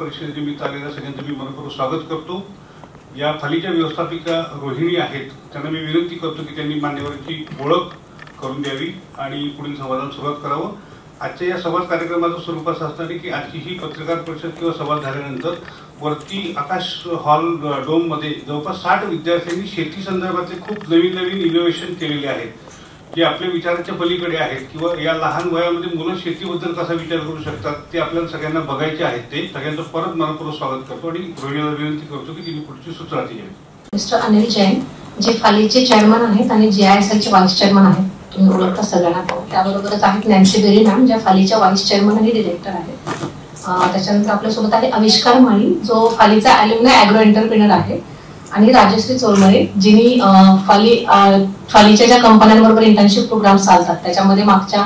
परिषदेनिमित्त आलेल्या सगळ्यांचं मी मनपूर्वक स्वागत करतो। या फालीच्या व्यवस्थापिका रोहिणी आहेत, त्यांना मी विनंती करतो की त्यांनी मान्यवरांची ओळख करून द्यावी आणि पुढील संवादाला सुरुवात करावं। आजच्या या संवाद कार्यक्रमाचं स्वरूप असं असणार आहे की आजची ही पत्रकार परिषद किंवा संवाद झाल्यानंतर वरती आकाश हॉल डोम मध्ये जवळपास 60 विद्यार्थ्यांनी शेती संदर्भातले खूप नवीन नवीन इनोव्हेशन केलेले आहेत, जे आपल्या विचाराच्या पलीकडे आहेत किंवा या लहान वयामध्ये मुलं शेतीबद्दल कसा विचार करू शकतात ते आपल्याला सगळ्यांना बघायचे आहेत। ते सगळ्यांचं परत मनपूर्वक स्वागत करतो आणि रोहिणीला विनंती करतो की तिने पुढची सूचना द्यावी। मिस्टर अनिल जैन जे फालीचे चेअरमन आहेत आणि GISLचे व्हाईस चेअरमन आहेत, तुम्ही ओळखता सगळ्यांना। त्याबरोबरच आहेत नॅन्सी बेरी मॅम, ज्या फालीच्या व्हाईस चेअरमन आणि डिरेक्टर आहेत। त्याच्यानंतर आपल्यासोबत आहे आविष्कार माळी, जो फालीचा ॲल्युमनाय ॲग्रो एंटरप्रेनर आहे, आणि राजश्री चोरमळे, जिनी फालीच्या ज्या कंपन्यांबरोबर इंटर्नशिप प्रोग्राम चालतात त्याच्यामध्ये मागच्या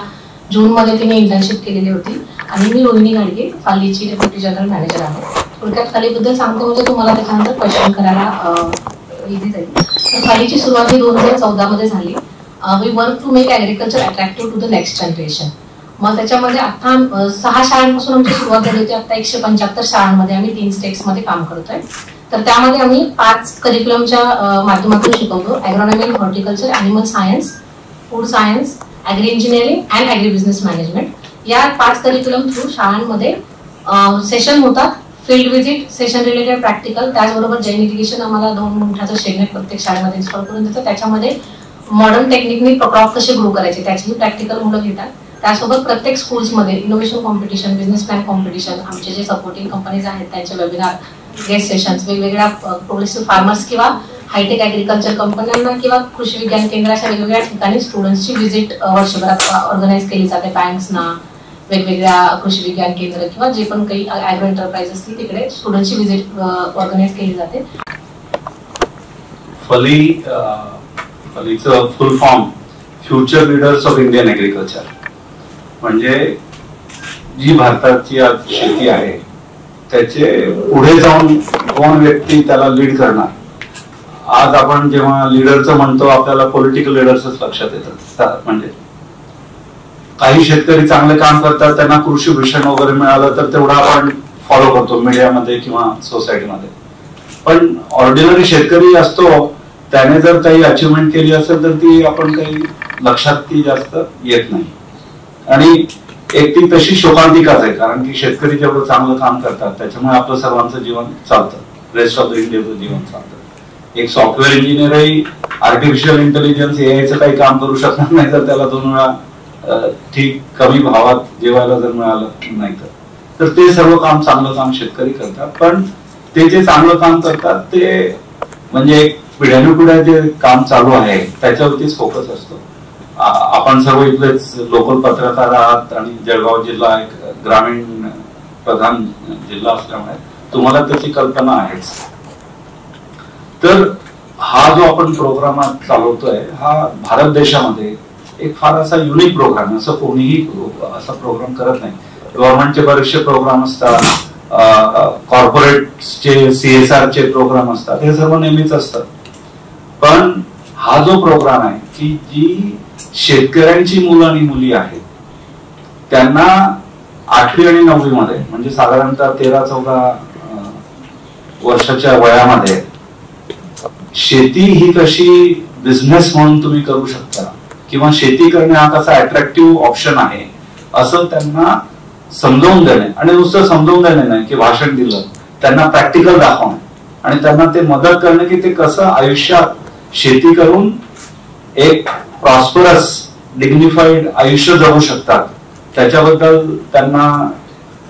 जूनमध्ये तिने इंटर्नशिप केलेली होती। आणि मी रोहिणी गाडगे, फालीची डेप्युटी जनरल मॅनेजर आहे। थोडक्यात फालीबद्दल सांगतो म्हणजे तुम्हाला त्याच्यानंतर क्वेश्चन करायला इझी जाईल। फालीची सुरुवात ही 2014 मध्ये झाली। We work to make agriculture attractive to the next generation. मग त्याच्यामध्ये आता 6 शाळांपासून आमची सुरुवात झाली होती। आता 175 शाळांमध्ये आम्ही 3 स्टेट्समध्ये काम करतोय। तर त्यामध्ये आम्ही 5 करिक्युलमच्या माध्यमातून शिकवतो: agronomy, horticulture, animal science, food science, agri engineering and agri business management. या 5 करिक्युलम थ्रू शाळांमध्ये सेशन होतात, field visit, session related practical, त्याचबरोबर जैन इरिगेशन आम्हाला 2 मिनिटाचं शेडनेट प्रत्येक शाळेमध्ये इन्स्टॉल करून देतं। त्याच्यामध्ये मॉडर्न टेक्निकनी क्रॉप कसे ग्रो करायचे त्याचीही प्रॅक्टिकल मुलं घेतात। त्यासोबत प्रत्येक स्कूल्समध्ये innovation competition, business plan competition, आमचे जे सपोर्टिंग कंपनीज आहेत त्यांचे वेबिनार, गेस्ट सेशन्स, वेगवेगळ्या प्रोग्रेसिव्ह फार्मर्स किंवा हायटेक ॲग्रिकल्चर कंपन्यांना किंवा कृषी विज्ञान केंद्राच्या वेगवेगळ्या ठिकाणी स्टुडंट्सची व्हिजिट वर्षभरात ऑर्गनाईज केली जाते। बँक्सना, वेगवेगळ्या कृषी विज्ञान केंद्र किंवा जे पण काही ॲग्रो एंटरप्राइज असतील तिकडे स्टुडंट्सची व्हिजिट ऑर्गनाईज केली जाते। फलीचं full form future leaders of Indian agriculture, म्हणजे जी भारताची आज शेती आहे त्याचे पुढे जाऊन कोण व्यक्ती त्याला लीड करणार। आज आपण जेव्हा लीडरचं म्हणतो आपल्याला पॉलिटिकल लीडर्सच लक्षात येतात। म्हणजे काही शेतकरी चांगले काम करतात, त्यांना कृषी भूषण वगैरे मिळालं तर तेवढा आपण फॉलो करतो मीडियामध्ये किंवा सोसायटीमध्ये, पण ऑर्डिनरी शेतकरी असतो त्याने जर काही अचिव्हमेंट केली असेल तर ती आपण काही लक्षात ती जास्त येत नाही। आणि एक ती तशी शोकांतिकाच आहे, कारण की शेतकरी जेवढं चांगलं काम करतात त्याच्यामुळे आपलं सर्वांचं जीवन चालतं, रेस्ट ऑफ द इंडियाचं जीवन चालतं। एक सॉफ्टवेअर इंजिनियरही आर्टिफिशियल इंटेलिजन्स AIचं काही काम करू शकणार नाही तर त्याला 2 वेळा ठीक कमी भावात जेवायला जर मिळालं नाही तर ते सर्व काम चांगलं काम शेतकरी करतात। पण ते जे चांगलं काम करतात ते म्हणजे पिढ्यानुपिढ्या जे काम चालू आहे त्याच्यावरतीच फोकस असतो। आपण सर्व इथलेच लोकल पत्रकार आहात आणि जळगाव जिल्हा एक ग्रामीण प्रधान जिल्हा असल्यामुळे तुम्हाला त्याची कल्पना आहेच। तर हा जो आपण प्रोग्राम चालवतोय हा भारत देशामध्ये एक फार असा युनिक प्रोग्राम आहे, असं कोणीही असा प्रोग्राम करत नाही। गव्हर्नमेंटचे बरेचसे प्रोग्राम असतात, कॉर्पोरेटचे CSR चे प्रोग्राम असतात, हे सर्व नेहमीच असतात। पण हा जो प्रोग्राम आहे की जी शेतकऱ्यांची मुलं आणि मुली आहेत त्यांना 8वी आणि 9वी मध्ये म्हणजे साधारणतः 13-14 वर्षाच्या वयामध्ये शेती ही कशी बिझनेस म्हणून तुम्ही करू शकता किंवा शेती करणे हा कसा अट्रॅक्टिव्ह ऑप्शन आहे असं त्यांना समजावून देणे, आणि नुसतं समजावून देणे नाही की भाषण दिलं, त्यांना प्रॅक्टिकल दाखवणे आणि त्यांना ते मदत करणे की ते कसं आयुष्यात शेती करून एक प्रॉस्परस डिग्निफाईड आयुष्य जगू शकतात त्याच्याबद्दल त्यांना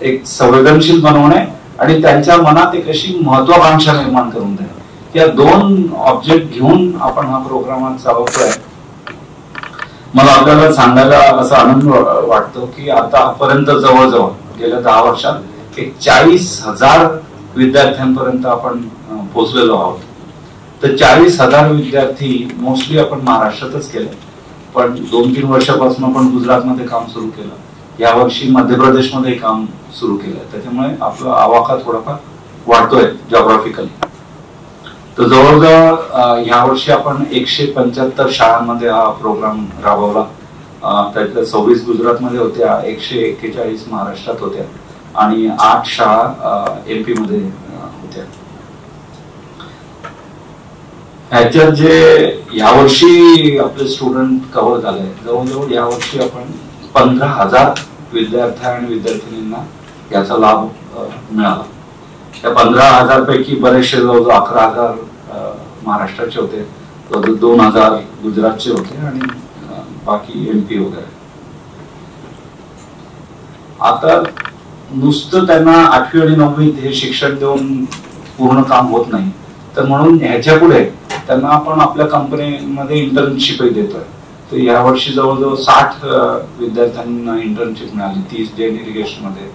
एक संवेदनशील बनवणे आणि त्यांच्या मनात एक अशी महत्वाकांक्षा निर्माण करून देणे, या 2 ऑब्जेक्ट घेऊन आपण हा प्रोग्राम चालवतोय। मला आपल्याला सांगायला असा आनंद वाटतो की आतापर्यंत जवळजवळ गेल्या 10 वर्षात एक 40,000 विद्यार्थ्यांपर्यंत आपण पोहोचलेलो आहोत। तर 40,000 विद्यार्थी मोस्टली आपण महाराष्ट्रातच केले, पण 2-3 वर्षापासून आपण गुजरातमध्ये काम सुरू केलं, यावर्षी मध्य प्रदेशमध्ये काम सुरू केलं, त्याच्यामुळे आपला आवाका थोडाफार वाढतोय जॉग्राफिकली। तर जवळजवळ यावर्षी आपण 175 शाळांमध्ये हा प्रोग्राम राबवला, त्यातल्या 26 गुजरातमध्ये होत्या, 141 महाराष्ट्रात होत्या आणि 8 शाळा MP मध्ये होत्या. ह्याच्यात जे यावर्षी आपले स्टुडंट कव्हर झाले, जवळजवळ यावर्षी आपण 15,000 विद्यार्थी आणि विद्यार्थिनींना याचा लाभ मिळाला. त्या 15,000 पैकी बरेचसे जवळजवळ 11,000 महाराष्ट्राचे होते, जवळजवळ 2,000 गुजरातचे होते आणि बाकी MP वगैरे. आता नुसतं त्यांना 8वी आणि 9वीत हे शिक्षण देऊन पूर्ण काम होत नाही, तर म्हणून ह्याच्या पुढे त्यांना आपण आपल्या कंपनीमध्ये इंटर्नशिपही देतोय. तर यावर्षी जवळजवळ 60 विद्यार्थ्यांना इंटर्नशिप मिळाली. 30 जेन इरिगेशन मध्ये,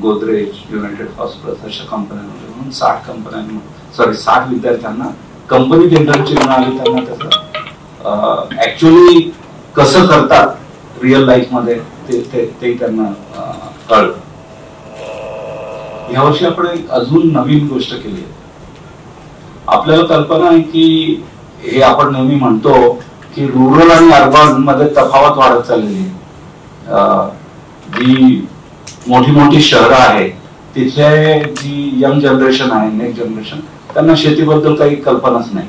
गोदरेज, युनायटेड फॉस्फरस अशा कंपन्यांमध्ये, म्हणून 60 विद्यार्थ्यांना कंपनीत इंटर्नशिप मिळाली. त्यांना त्याचं ऍक्च्युअली कसं करतात रिअल लाईफ मध्ये ते त्यांना कळलं. यावर्षी आपण एक अजून नवीन गोष्ट केली आहे. आपल्याला कल्पना आहे की हे आपण नेहमी म्हणतो की रुरल आणि अर्बन मध्ये तफावत वाढत चाललेली आहे. जी मोठी मोठी शहरं आहेत तिथले जी यंग जनरेशन आहे, नेक्स्ट जनरेशन, त्यांना शेतीबद्दल काही कल्पनाच नाही.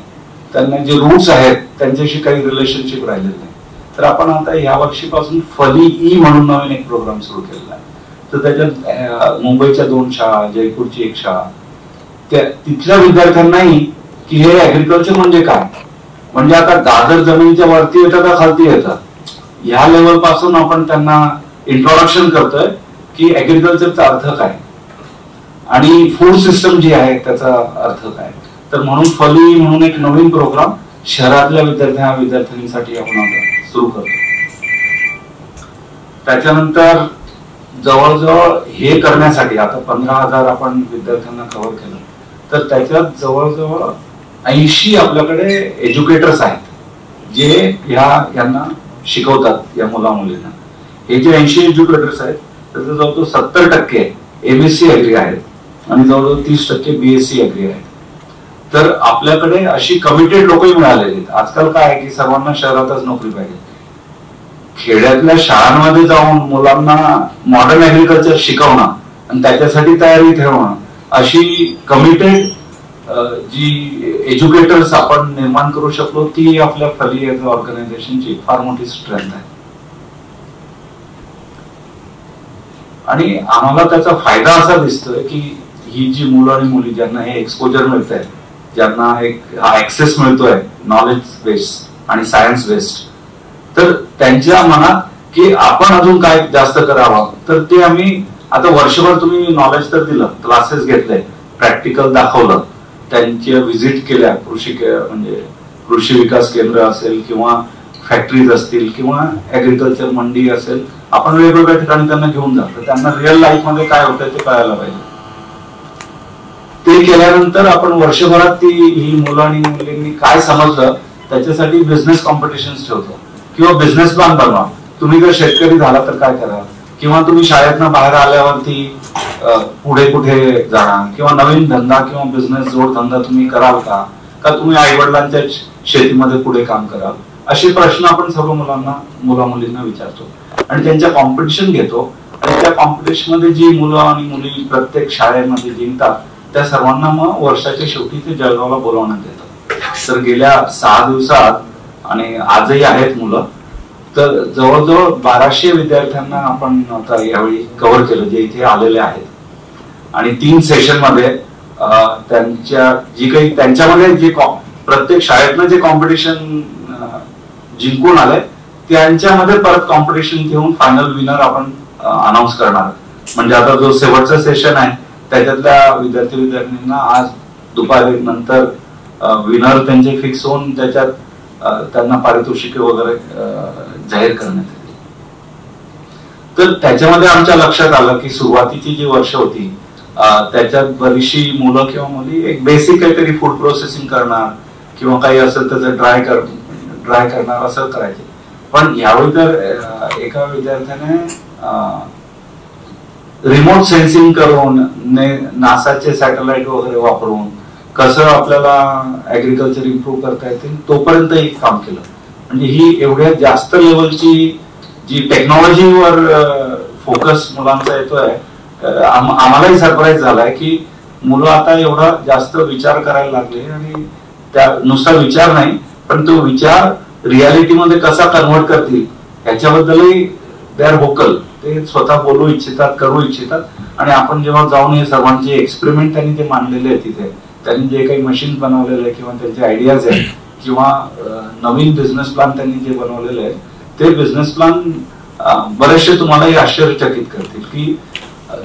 त्यांना जे रूट्स आहेत त्यांच्याशी काही रिलेशनशिप राहिलेलं नाही. तर आपण आता या वर्षीपासून फली म्हणून नवीन एक प्रोग्राम सुरू केलेला आहे. तर त्याच्यात मुंबईच्या 2 शाळा, जयपूरची 1 शाळा, तिथल्या विद्यार्थ्यांनाही की हे ऍग्रिकल्चर म्हणजे काय, म्हणजे आता गाजर जमिनीच्या वरती येतं का खालती येतं, ह्या लेवल पासून आपण त्यांना इंट्रोडक्शन करतोय की ऍग्रिकल्चरचा अर्थ काय आणि फूड सिस्टम जी आहे त्याचा अर्थ काय. तर म्हणून फली म्हणून एक नवीन प्रोग्राम शहरातल्या विद्यार्थ्यांसाठी आपण सुरू करतो. त्याच्यानंतर जवळजवळ हे करण्यासाठी आता 15,000 आपण विद्यार्थ्यांना कव्हर केलं, तर त्याच्यात जवळजवळ 80 आपल्याकडे एज्युकेटर्स आहेत जे यांना शिकवतात, या मुला मुलींना. हे जे 80 एज्युकेटर्स आहेत त्याचं जवळजवळ 70% MSc ऍग्री आहेत आणि जवळजवळ 30% BSc ऍग्री आहेत. तर आपल्याकडे अशी कमिटेड लोकही मिळालेली आहेत. आजकाल काय आहे की सर्वांना शहरातच नोकरी पाहिजे. खेड्यातल्या शाळांमध्ये जाऊन मुलांना मॉडर्न ऍग्रिकल्चर शिकवणं आणि त्याच्यासाठी तयारी ठेवणं, अशी कमिटेड जी एज्युकेटर्स आपण निर्माण करू शकलो, ती आपल्या फली एज ऑर्गनायझेशनची फार मोठी स्ट्रेंथ आहे. आणि आम्हाला त्याचा फायदा असा दिसतोय की ही जी मुलं आणि मुली ज्यांना हे एक्सपोजर मिळत आहे, ज्यांना एक हा ऍक्सेस मिळतोय नॉलेज बेस्ड आणि सायन्स बेस्ड, तर त्यांच्या मनात की आपण अजून काय जास्त करावं. तर ते आम्ही आता वर्षभर तुम्ही नॉलेज तर दिलं, क्लासेस घेतले, प्रॅक्टिकल दाखवलं, त्यांच्या व्हिजिट केल्या, म्हणजे कृषी विकास केंद्र असेल किंवा फॅक्टरीज असतील किंवा ऍग्रिकल्चर मंडी असेल, आपण वेगवेगळ्या ठिकाणी त्यांना घेऊन जातो. त्यांना रिअल लाईफ मध्ये काय होतंय ते कळायला पाहिजे. ते केल्यानंतर आपण वर्षभरात ही मुलं आणि मुलींनी काय समजलं त्याच्यासाठी बिझनेस कॉम्पिटिशन्स ठेवतो किंवा बिझनेस प्लॅन बनवा. तुम्ही जर शेतकरी झाला तर काय करा, किंवा तुम्ही शाळेतनं बाहेर आल्यावरती पुढे कुठे जाणार, किंवा नवीन धंदा किंवा बिझनेस जोडधंदा तुम्ही कराल का तुम्ही आई वडिलांच्या शेतीमध्ये पुढे काम कराल, असे प्रश्न आपण सर्व मुला मुलींना विचारतो आणि त्यांच्या कॉम्पिटिशन घेतो. आणि त्या कॉम्पिटिशन मध्ये जी मुलं आणि मुली प्रत्येक शाळेमध्ये जिंकतात त्या सर्वांना मग वर्षाच्या शेवटी ते जळगावला बोलवण्यात येतं. तर गेल्या 6 दिवसात आणि आजही आहेत मुलं, तर जवळजवळ 1200 विद्यार्थ्यांना आपण आता यावेळी कव्हर केलं जे इथे आलेले आहेत. आणि 3 सेशन मध्ये त्यांच्यामध्ये जे प्रत्येक शाळेतनं जे कॉम्पिटिशन जिंकून आले त्यांच्यामध्ये परत कॉम्पिटिशन घेऊन फायनल विनर आपण अनाऊन्स करणार. म्हणजे आता जो शेवटचा सेशन आहे त्याच्यातल्या विद्यार्थ्यांना आज दुपारी नंतर विनर त्यांचे फिक्स होऊन त्याच्यात त्यांना पारितोषिके वगैरे जाहीर करण्यात येईल. तर त्याच्यामध्ये आमच्या लक्षात आलं की सुरुवातीची जी वर्ष होती त्याच्यात बरीचशी मुलं किंवा मुली एक बेसिक काहीतरी फूड प्रोसेसिंग करणार किंवा काही असेल त्याचं ड्राय करणार असं करायचे. पण यावेळी तर एका विद्यार्थ्याने रिमोट सेन्सिंग करून नासाचे सॅटेलाइट वगैरे वापरून कसं आपल्याला ऍग्रिकल्चर इम्प्रूव्ह करता येतील तोपर्यंत एक काम केलं. म्हणजे ही एवढ्या जास्त लेवलची जी टेक्नॉलॉजीवर फोकस मुलांचा येतोय आम्हालाही सरप्राईज झालाय की मुलं आता एवढा जास्त विचार करायला लागले आणि त्या नुसता विचार नाही पण तो विचार रियालिटीमध्ये कसा कन्व्हर्ट करतील ह्याच्याबद्दलही दे आर व्होकल. ते स्वतः बोलू इच्छितात, करू इच्छितात. आणि आपण जेव्हा जाऊन हे सर्वांचे एक्सपेरिमेंट त्यांनी ते मांडलेले आहेत तिथे, त्यांनी जे काही मशीन बनवलेले आहे किंवा त्यांचे आयडियाज आहेत किंवा नवीन बिझनेस प्लॅन त्यांनी जे बनवलेले आहेत ते बिझनेस प्लॅन बरेचसे तुम्हालाही आश्चर्यचकित करतील की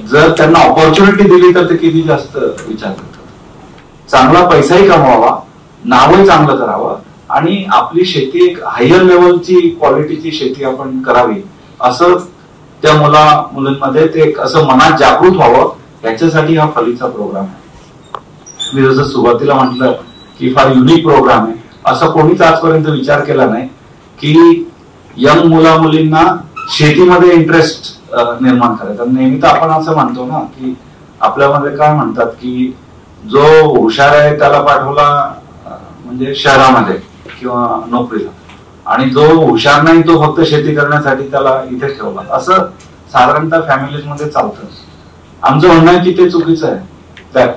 जर त्यांना ऑपॉर्च्युनिटी दिली तर ते किती जास्त विचार करतात. चांगला पैसाही कमवावा, नावही चांगलं करावं आणि आपली शेती एक हायर लेवलची क्वालिटीची शेती आपण करावी असं त्या मुलांमध्ये ते असं मनात जागृत व्हावं याच्यासाठी हा फलीचा प्रोग्राम आहे. मी जसं सुरुवातीला म्हटलं की फार युनिक प्रोग्राम आहे. असं कोणीच आजपर्यंत विचार केला नाही की यंग मुला मुलींना शेतीमध्ये इंटरेस्ट निर्माण करायचा. नेहमी तर आपण असं म्हणतो ना की आपल्यामध्ये काय म्हणतात की जो हुशार आहे त्याला पाठवला म्हणजे शहरामध्ये किंवा नोकरीला आणि जो हुशार नाही तो फक्त शेती करण्यासाठी त्याला इथे ठेवला, असं साधारणतः फॅमिलीज मध्ये चालतं. आमचं म्हणणं आहे की ते चुकीचं आहे.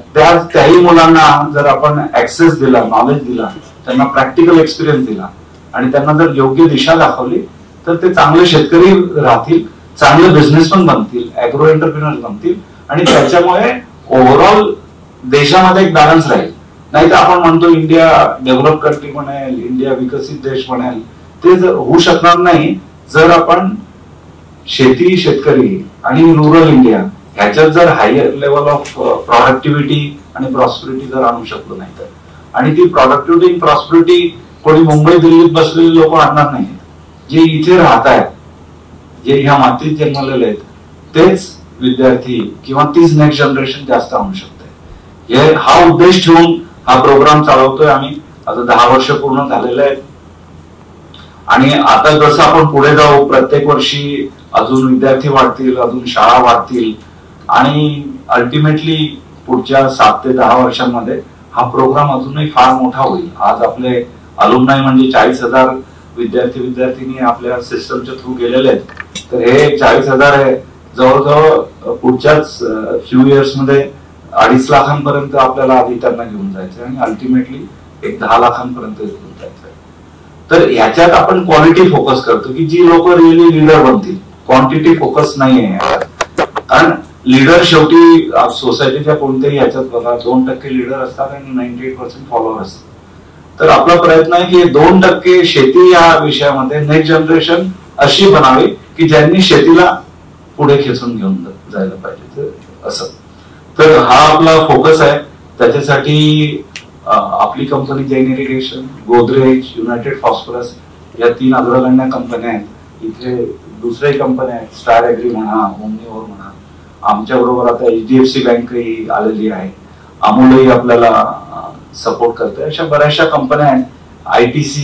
त्याही मुलांना जर आपण ऍक्सेस दिला, नॉलेज दिला, त्यांना प्रॅक्टिकल एक्सपिरियन्स दिला आणि त्यांना जर योग्य दिशा दाखवली तर ते चांगले शेतकरी राहतील, चांगले बिझनेसमॅन बनतील, ऍग्रो एंटरप्रिनर बनतील आणि त्याच्यामुळे ओव्हरऑल देशामध्ये एक बॅलन्स राहील. नाही तर आपण म्हणतो इंडिया डेव्हलप कंट्री बनेल, इंडिया विकसित देश बनेल, ते जर होऊ शकणार नाही जर आपण शेती, शेतकरी आणि रुरल इंडिया ह्याच्यात जर हायर लेवल ऑफ प्रॉडक्टिव्हिटी आणि प्रॉस्पेरिटी जर आणू शकलो नाही तर. आणि ती प्रॉडक्टिव्हिटी आणि प्रॉस्पेरिटी कोणी मुंबई दिल्लीत बसलेले लोक आणणार नाहीत. जे इथे राहत आहेत, जे ह्या मातीत जन्मलेले आहेत तेच विद्यार्थी किंवा तीच नेक्स्ट जनरेशन जास्त आणू शकते. हा उद्देश ठेवून हा प्रोग्राम चालवतोय आम्ही. आता 10 वर्ष पूर्ण झालेले आहेत आणि आता जसं आपण पुढे जाऊ प्रत्येक वर्षी अजून विद्यार्थी वाढतील, अजून शाळा वाढतील आणि अल्टिमेटली पुढच्या 7 ते 10 वर्षांमध्ये हा प्रोग्राम अजूनही फार मोठा होईल. आज आपले अलुमनाय म्हणजे 40,000 विद्यार्थी आपल्या सिस्टमच्या थ्रू गेलेले आहेत. तर हे 40,000 आहे जवळजवळ पुढच्याच फ्यू इयर्स मध्ये 2.5 लाखांपर्यंत आपल्याला आधी त्यांना घेऊन जायचं आणि अल्टिमेटली एक 10 लाखांपर्यंत घेऊन जायचं. तर ह्याच्यात आपण क्वालिटी फोकस करतो की जी लोक रिअली लीडर बनतील. क्वांटिटी फोकस नाहीये. कारण लीडर शेवटी सोसायटीच्या कोणत्याही ह्याच्यात बघा 2% लीडर असतात आणि 98% फॉलोअर असतात. तर आपला प्रयत्न आहे की 2% शेती या विषयामध्ये नेक्स्ट जनरेशन अशी बनावी की ज्यांनी शेतीला पुढे खेचून घेऊन जायला पाहिजे असं. तर हा आपला फोकस आहे. त्याच्यासाठी आपली company Jain irrigation, Godrej, United phosphorus या 3 अग्रगण्य कंपन्या आहेत. इथे दुसऱ्याही कंपन्या आहेत, स्टार ऍग्री म्हणा, ओमनीओर म्हणा. आमच्या बरोबर आता HDFC बँकही आलेली आहे, अमूलही आपल्याला सपोर्ट करते. अशा बऱ्याचशा कंपन्या आहेत. ITC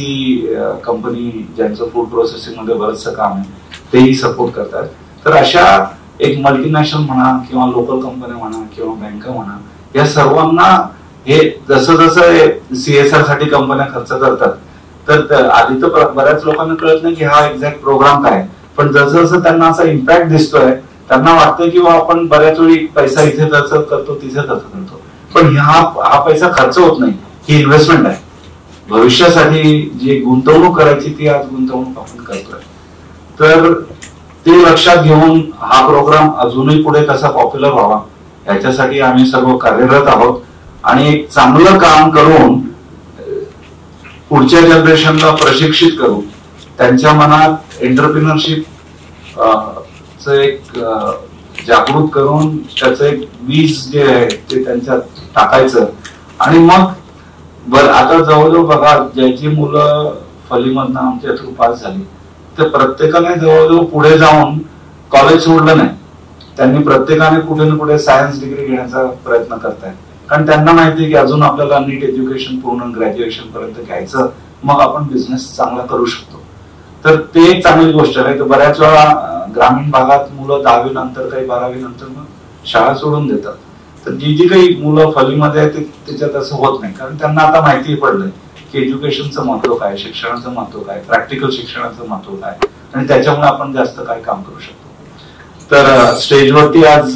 कंपनी ज्यांचं फूड प्रोसेसिंग मध्ये बरंचसं काम आहे तेही सपोर्ट करतात. तर अशा एक मल्टीनॅशनल म्हणा किंवा लोकल कंपन्या म्हणा किंवा बँका म्हणा या सर्वांना हे जसं जसं CSR साठी कंपन्या खर्च करतात तर आधी तर बऱ्याच लोकांना कळत नाही की हा एक्झॅक्ट प्रोग्राम काय. पण जसं जसं त्यांना असा इम्पॅक्ट दिसतोय त्यांना वाटतं की आपण बऱ्याच वेळी पैसा इथे खर्च करतो, तिथे खर्च करतो, पण हा पैसा खर्च होत नाही. ही इन्व्हेस्टमेंट आहे. भविष्यासाठी जी गुंतवणूक करायची ती आज गुंतवणूक आपण करतोय. तर ते लक्षात घेऊन हा प्रोग्राम अजूनही पुढे कसा पॉप्युलर व्हावा याच्यासाठी आम्ही सर्व कार्यरत आहोत आणि एक चांगलं काम करून पुढच्या जनरेशनला प्रशिक्षित करू, त्यांच्या मनात एंटरप्रिनरशिप एक जागृत करून त्याचं एक बीज जे आहे ते त्यांच्यात टाकायचं. आणि मग आता जवळजवळ बघा ज्याची मुलं फलीमधनं आमच्या थ्रू पास झाली तर प्रत्येकाने जवळजवळ पुढे जाऊन कॉलेज सोडलं नाही. त्यांनी प्रत्येकाने कुठे ना कुठे सायन्स डिग्री घेण्याचा प्रयत्न करतायत. कारण त्यांना माहिती की अजून आपल्याला नीट एज्युकेशन पूर्ण ग्रॅज्युएशन पर्यंत घ्यायचं, मग आपण बिझनेस चांगला करू शकतो. तर ते एक चांगली गोष्ट आहे. तर बऱ्याच वेळा ग्रामीण भागात मुलं 10वी नंतर काही 12वी नंतर मग शाळा सोडून देतात. तर जी काही मुलं फलीमध्ये आहेत त्याच्यात असं होत नाही. कारण त्यांना आता माहिती पडलंय की एज्युकेशनचं महत्व काय, शिक्षणाचं महत्व काय, प्रॅक्टिकल शिक्षणाचं महत्व काय आणि त्याच्यामुळे आपण जास्त काय काम करू शकतो. तर स्टेजवरती आज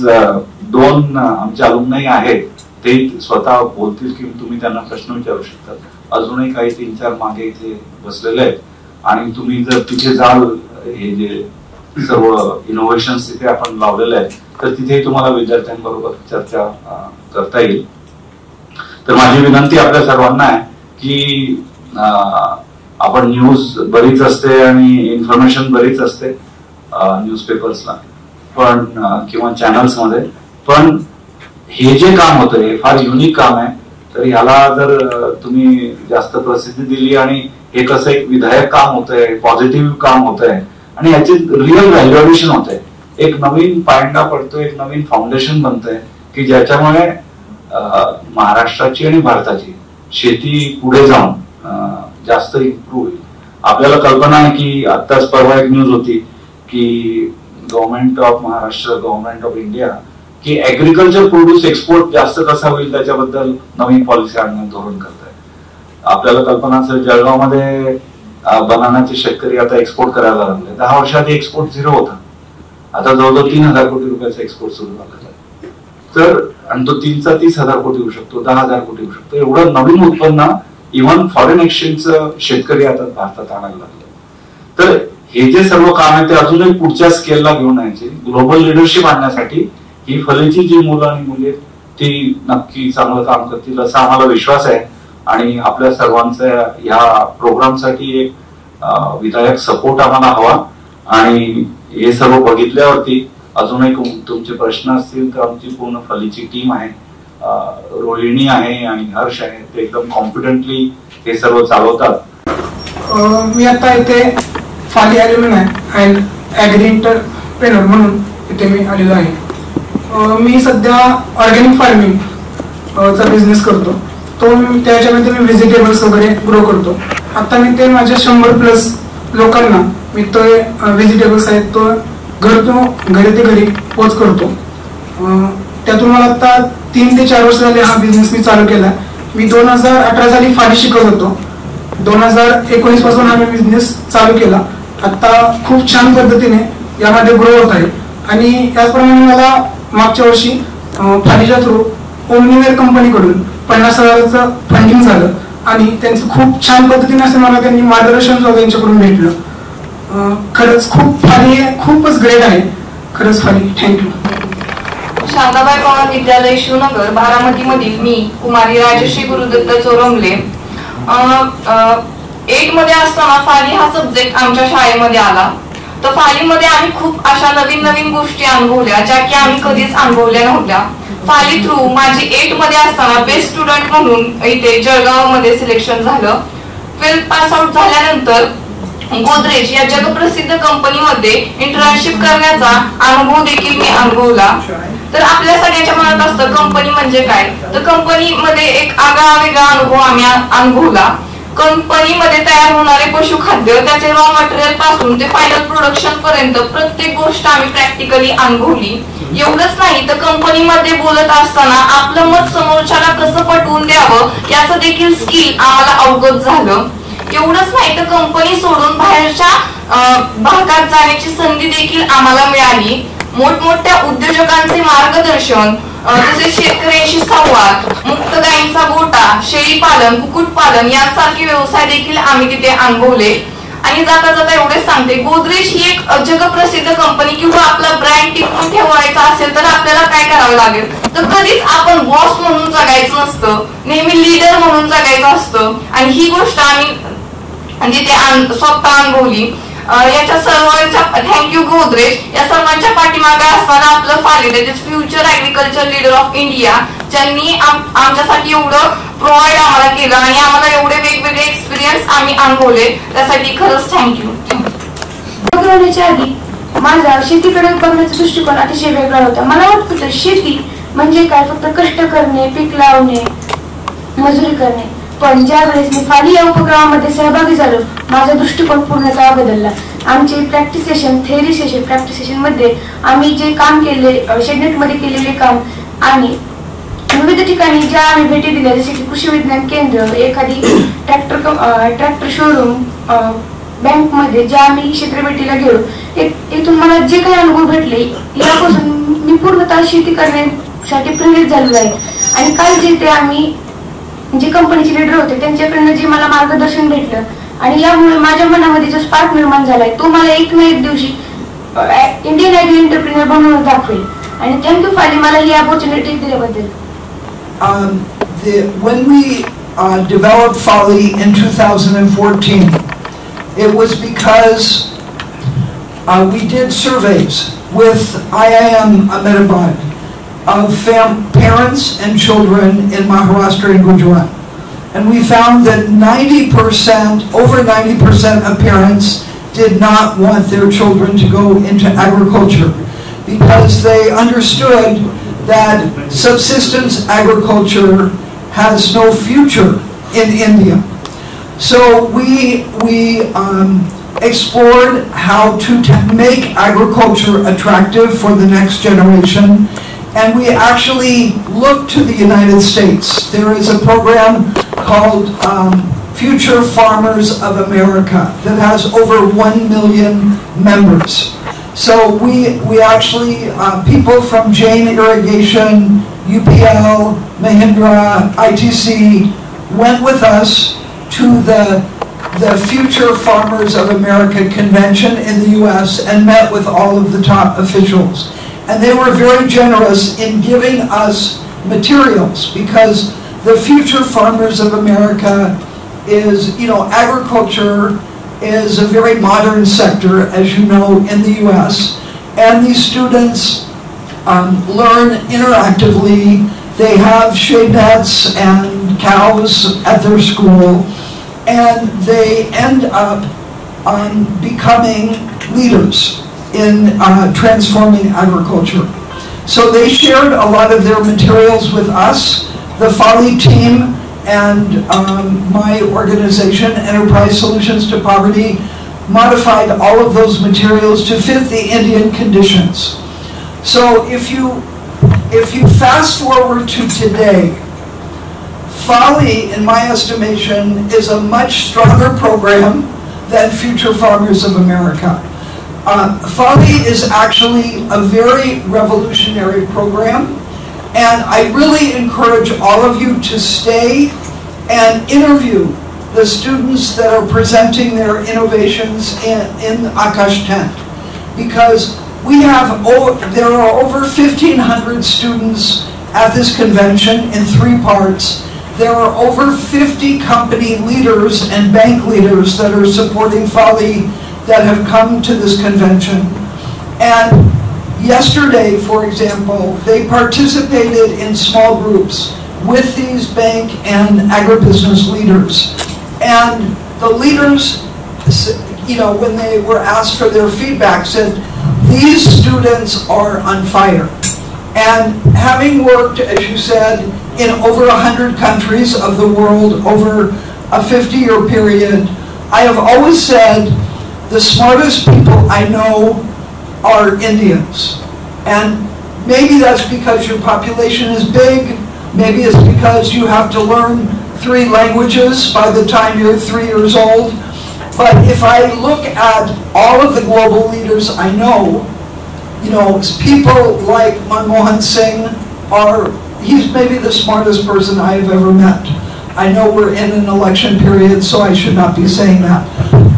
दोन आमचे अलुमनाई आहेत, ते स्वतः बोलतील की तुम्ही त्यांना प्रश्न विचारू शकतात. अजूनही काही 3-4 मागे इथे बसलेले आहेत आणि तुम्ही जर तिथे जाल, हे जे सर्व इनोव्हेशन्स तिथे आपण लावलेले आहेत, तर तिथेही तुम्हाला विद्यार्थ्यांबरोबर चर्चा करता येईल. तर माझी विनंती आपल्या सर्वांना आहे की आपण न्यूज बरीच असते आणि इन्फॉर्मेशन बरीच असते न्यूजपेपर्सला पण किंवा चॅनल्स मध्ये, पण हे जे काम होतं हे फार युनिक काम आहे. तर ह्याला जर तुम्ही जास्त प्रसिद्धी दिली आणि हे कसं एक विधायक काम होतंय, पॉझिटिव्ह काम होतंय आणि याची रिअल व्हॅल्युएशन होतंय, एक नवीन पायंडा पडतोय, एक नवीन फाउंडेशन बनतंय की ज्याच्यामुळे महाराष्ट्राची आणि भारताची शेती पुढे जाऊन जास्त इम्प्रूव्ह होईल. आपल्याला कल्पना आहे की आत्ताच परवा एक न्यूज होती की government of Maharashtra, government of India की ऍग्रिकल्चर प्रोड्यूस एक्सपोर्ट जास्त कसा होईल त्याच्याबद्दल नवीन पॉलिसी आणण्यात धोरण करत आहे. आपल्याला कल्पना असेल जळगावमध्ये बनानाचे शेतकरी आता एक्सपोर्ट करायला लागले. 10 वर्षाआधी एक्सपोर्ट 0 होता, आता जवळजवळ 3,000 कोटी रुपयाचा एक्सपोर्ट सुरू झाला. तर आणि तो 3चा 30,000 कोटी होऊ शकतो, 10,000 कोटी होऊ शकतो. एवढं नवीन उत्पन्न इव्हन फॉरेन एक्सचेंजचं शेतकरी आता भारतात आणायला लागले. तर हे जे सर्व काम आहे ते अजूनही पुढच्या स्केलला घेऊन यायचे, ग्लोबल लिडरशिप आणण्यासाठी ही फलीची जी मुलं आणि मुली ती नक्की चांगलं काम करतील असा आम्हाला विश्वास आहे. आणि आपल्या सर्वांचा ह्या प्रोग्रामसाठी एक विधायक सपोर्ट आम्हाला हवा. आणि हे सर्व बघितल्यावरती अजूनही तुमचे प्रश्न असतील तर आमची पूर्ण फलीची टीम आहे, रोहिणी आहे आणि हर्ष आहे, ते एकदम कॉन्फिडेंटली हे सर्व चालवतात. मी आता इथे Fali alumni and agree entrepreneur म्हणून इथे मी आलेलो आहे. मी सध्या ऑर्गॅनिक फार्मिंग चा बिझनेस करतो. तो त्याच्यामध्ये मी व्हेजिटेबल्स वगैरे ग्रो करतो. आता मी ते माझ्या 100+ लोकांना मी तो व्हेजिटेबल्स आहेत तो घरी ते घरी पोच करतो. त्यातून मला आता 3 ते 4 वर्ष झाले हा बिझनेस मी चालू केला. मी 2018 साली फाली शिकत होतो. 2019 पासून हा मी बिझनेस चालू केला. आता खूप छान पद्धतीने यामध्ये ग्रो होत आहे. आणि त्याचप्रमाणे मला मागच्या वर्षी फालीच्या थ्रू ओमनीवेअर कंपनीकडून 50,000चं फंडिंग झालं आणि त्यांचं खूप छान पद्धतीने असं मला त्यांनी मार्गदर्शन त्यांच्याकडून भेटलं. खरंच फाली खूपच ग्रेट आहे खरंच फाली. थँक्यू. शांताबाई पवार विद्यालय शिवनगर बारामती मधील मी कुमारी राजश्री गुरुदत्त चोरमले. 8 मध्ये असताना फाली हा सब्जेक्ट आमच्या शाळेमध्ये आला. तर फालीमध्ये आम्ही खूप अशा नवीन गोष्टी अनुभवल्या ज्या की आम्ही कधीच अनुभवल्या नव्हत्या. फाली थ्रू माझी 8 मध्ये असताना बेस्ट स्टुडंट म्हणून इथे जळगाव मध्ये सिलेक्शन झालं. 12th पास आउट झाल्यानंतर गोदरेज या जगप्रसिद्ध कंपनीमध्ये इंटर्नशिप करण्याचा अनुभव देखील मी अनुभवला. तर आपल्या सगळ्यांच्या मनात असतं कंपनी म्हणजे काय, तर कंपनीमध्ये एक आगळा वेगळा अनुभव आम्ही अनुभवला. कंपनीमध्ये तयार होणारे पशुखाद्य त्याचे रॉ मटेरियल पासून ते फायनल प्रोडक्शन पर्यंत प्रत्येक गोष्ट आम्ही प्रॅक्टिकली अनुभवली. एवढंच नाही तर कंपनीमध्ये बोलत असताना आपलं मत समोरच्याला कसं पटवून द्यावं याचं देखील स्किल आम्हाला अवगत झालं. एवढंच नाही तर कंपनी सोडून बाहेरच्या भागात जाण्याची संधी देखील आम्हाला मिळाली. मोठमोठ्या उद्योजकांचे मार्गदर्शन, तसेच शेतकऱ्यांशी संवाद, मुक्त गायींचा गोठा, शेळी पालन, कुक्कुटपालन यांसारखे व्यवसाय देखील आम्ही तिथे अनुभवले. आणि जाता जाता एवढेच सांगते, गोदरेज ही एक जगप्रसिद्ध कंपनी किंवा आपला ब्रँड टिकवून ठेवायचा असेल तर आपल्याला काय करावं लागेल, तर कधीच आपण बॉस म्हणून जगायचं नसतं, नेहमी लीडर म्हणून जगायचं असतं. आणि ही गोष्ट आम्ही तिथे स्वतः अनुभवली. याच्या सर्वांच्या थँक्यू गोदरेज. या सर्वांच्या पाठीमागे असताना आपलं Fali future agriculture leader of India ज्यांनी आमच्यासाठी एवढं प्रोव्हाइड आम्हाला केलं आणि आम्हाला एवढे वेगवेगळे एक्सपिरियन्स आम्ही अनुभवले त्यासाठी खरंच थँक्यू. होण्याच्या आधी माझा शेतीकडे बघण्याचा दृष्टिकोन अतिशय वेगळा होता. मला वाटत होतं शेती म्हणजे काय, फक्त कष्ट करणे, पीक लावणे, मजुरी करणे. पण ज्या वेळेस मी फाली या उपक्रमामध्ये सहभागी झालो माझा दृष्टिकोन पूर्णतः बदलला. आमचे practice session, theory session, practice session मध्ये आम्ही जे काम केले, शेडनेट मध्ये केलेले काम आणि विविध ठिकाणी ज्या आम्ही भेटी दिल्या जसे की कृषी विज्ञान केंद्र, एखादी ट्रॅक्टर शोरूम, बँक मध्ये ज्या आम्ही क्षेत्र भेटीला गेलो इथून मला जे काही अनुभव भेटले यापासून मी पूर्णतः शेती करण्यासाठी प्रेरित झालेलो आहे. आणि काल जे ते आम्ही जे कंपनीचे लीडर होते त्यांच्याकडनं जे मला मार्गदर्शन भेटलं आणि यामुळे माझ्या मनामध्ये जो स्पार्क निर्माण झालाय तो मला एक ना एक दिवशी इंडियन ॲग्री एंटरप्रिनर बनवून दाखवेल. आणि थँक्यू फाली मला ही अपॉर्च्युनिटी दिल्याबद्दल. When we developed FALI in 2014, it was because we did surveys with IIM Ahmedabad of parents and children in Maharashtra and Gujarat. And we found that 90%, over 90% of parents did not want their children to go into agriculture because they understood that subsistence agriculture has no future in India. So we explored how to make agriculture attractive for the next generation, and we actually looked to the United States. There is a program called Future Farmers of America that has over 1 million members. So we actually, people from Jain Irrigation, UPL, Mahindra, ITC, went with us to the Future Farmers of America convention in the US and met with all of the top officials. And they were very generous in giving us materials because the Future Farmers of America is, agriculture is a very modern sector, as you know, in the US. And these students learn interactively. They have shade nets and cows at their school, and they end up becoming leaders in transforming agriculture. So they shared a lot of their materials with us. The FALI team and my organization, Enterprise Solutions to Poverty, modified all of those materials to fit the Indian conditions. So if you fast forward to today, FALI, in my estimation, is a much stronger program than Future Farmers of America. FALI is actually a very revolutionary program. And I really encourage all of you to stay and interview the students that are presenting their innovations in Akash Tent. Because there are over 1,500 students at this convention in 3 parts. There are over 50 company leaders and bank leaders that are supporting FALI that have come to this convention. And yesterday, for example, they participated in small groups with these bank and agribusiness leaders. And the leaders, when they were asked for their feedback, said, these students are on fire. And having worked, as you said, in over 100 countries of the world over a 50-year period, I have always said the smartest people I know are Indians. And maybe that's because your population is big, maybe it's because you have to learn 3 languages by the time you're 3 years old. But if I look at all of the global leaders I know, people like Manmohan Singh he's maybe the smartest person I have ever met. I know we're in an election period, so I should not be saying that.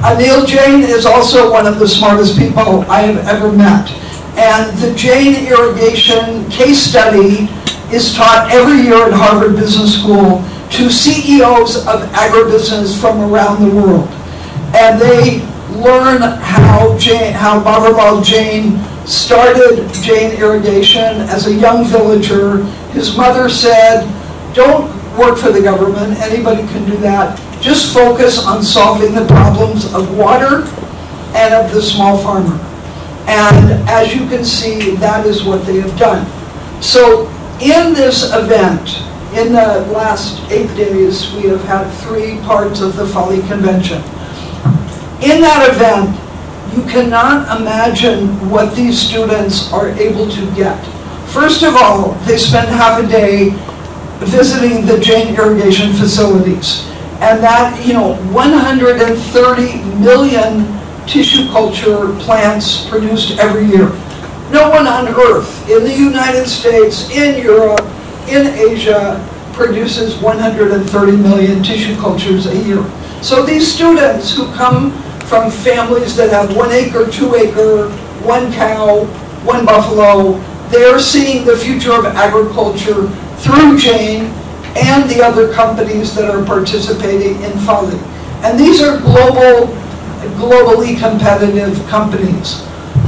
Anil Jain is also one of the smartest people I have ever met. And the Jain Irrigation case study is taught every year at Harvard Business School to CEOs of agribusiness from around the world. And they learn how Baburlal Jain started Jain Irrigation as a young villager. His mother said, don't work for the government, anybody can do that. Just focus on solving the problems of water and of the small farmer. And as you can see, that is what they have done. So in this event, in the last 8 days, we have had 3 parts of the FALI convention. In that event, you cannot imagine what these students are able to get. First of all, they spend half a day visiting the Jain irrigation facilities. And that, 130 million tissue culture plants produced every year. No one on earth, in the United States, in Europe, in Asia, produces 130 million tissue cultures a year. So these students who come from families that have 1 acre, 2 acre, 1 cow, 1 buffalo, they're seeing the future of agriculture through Jane and the other companies that are participating in FALI. And these are globally competitive companies.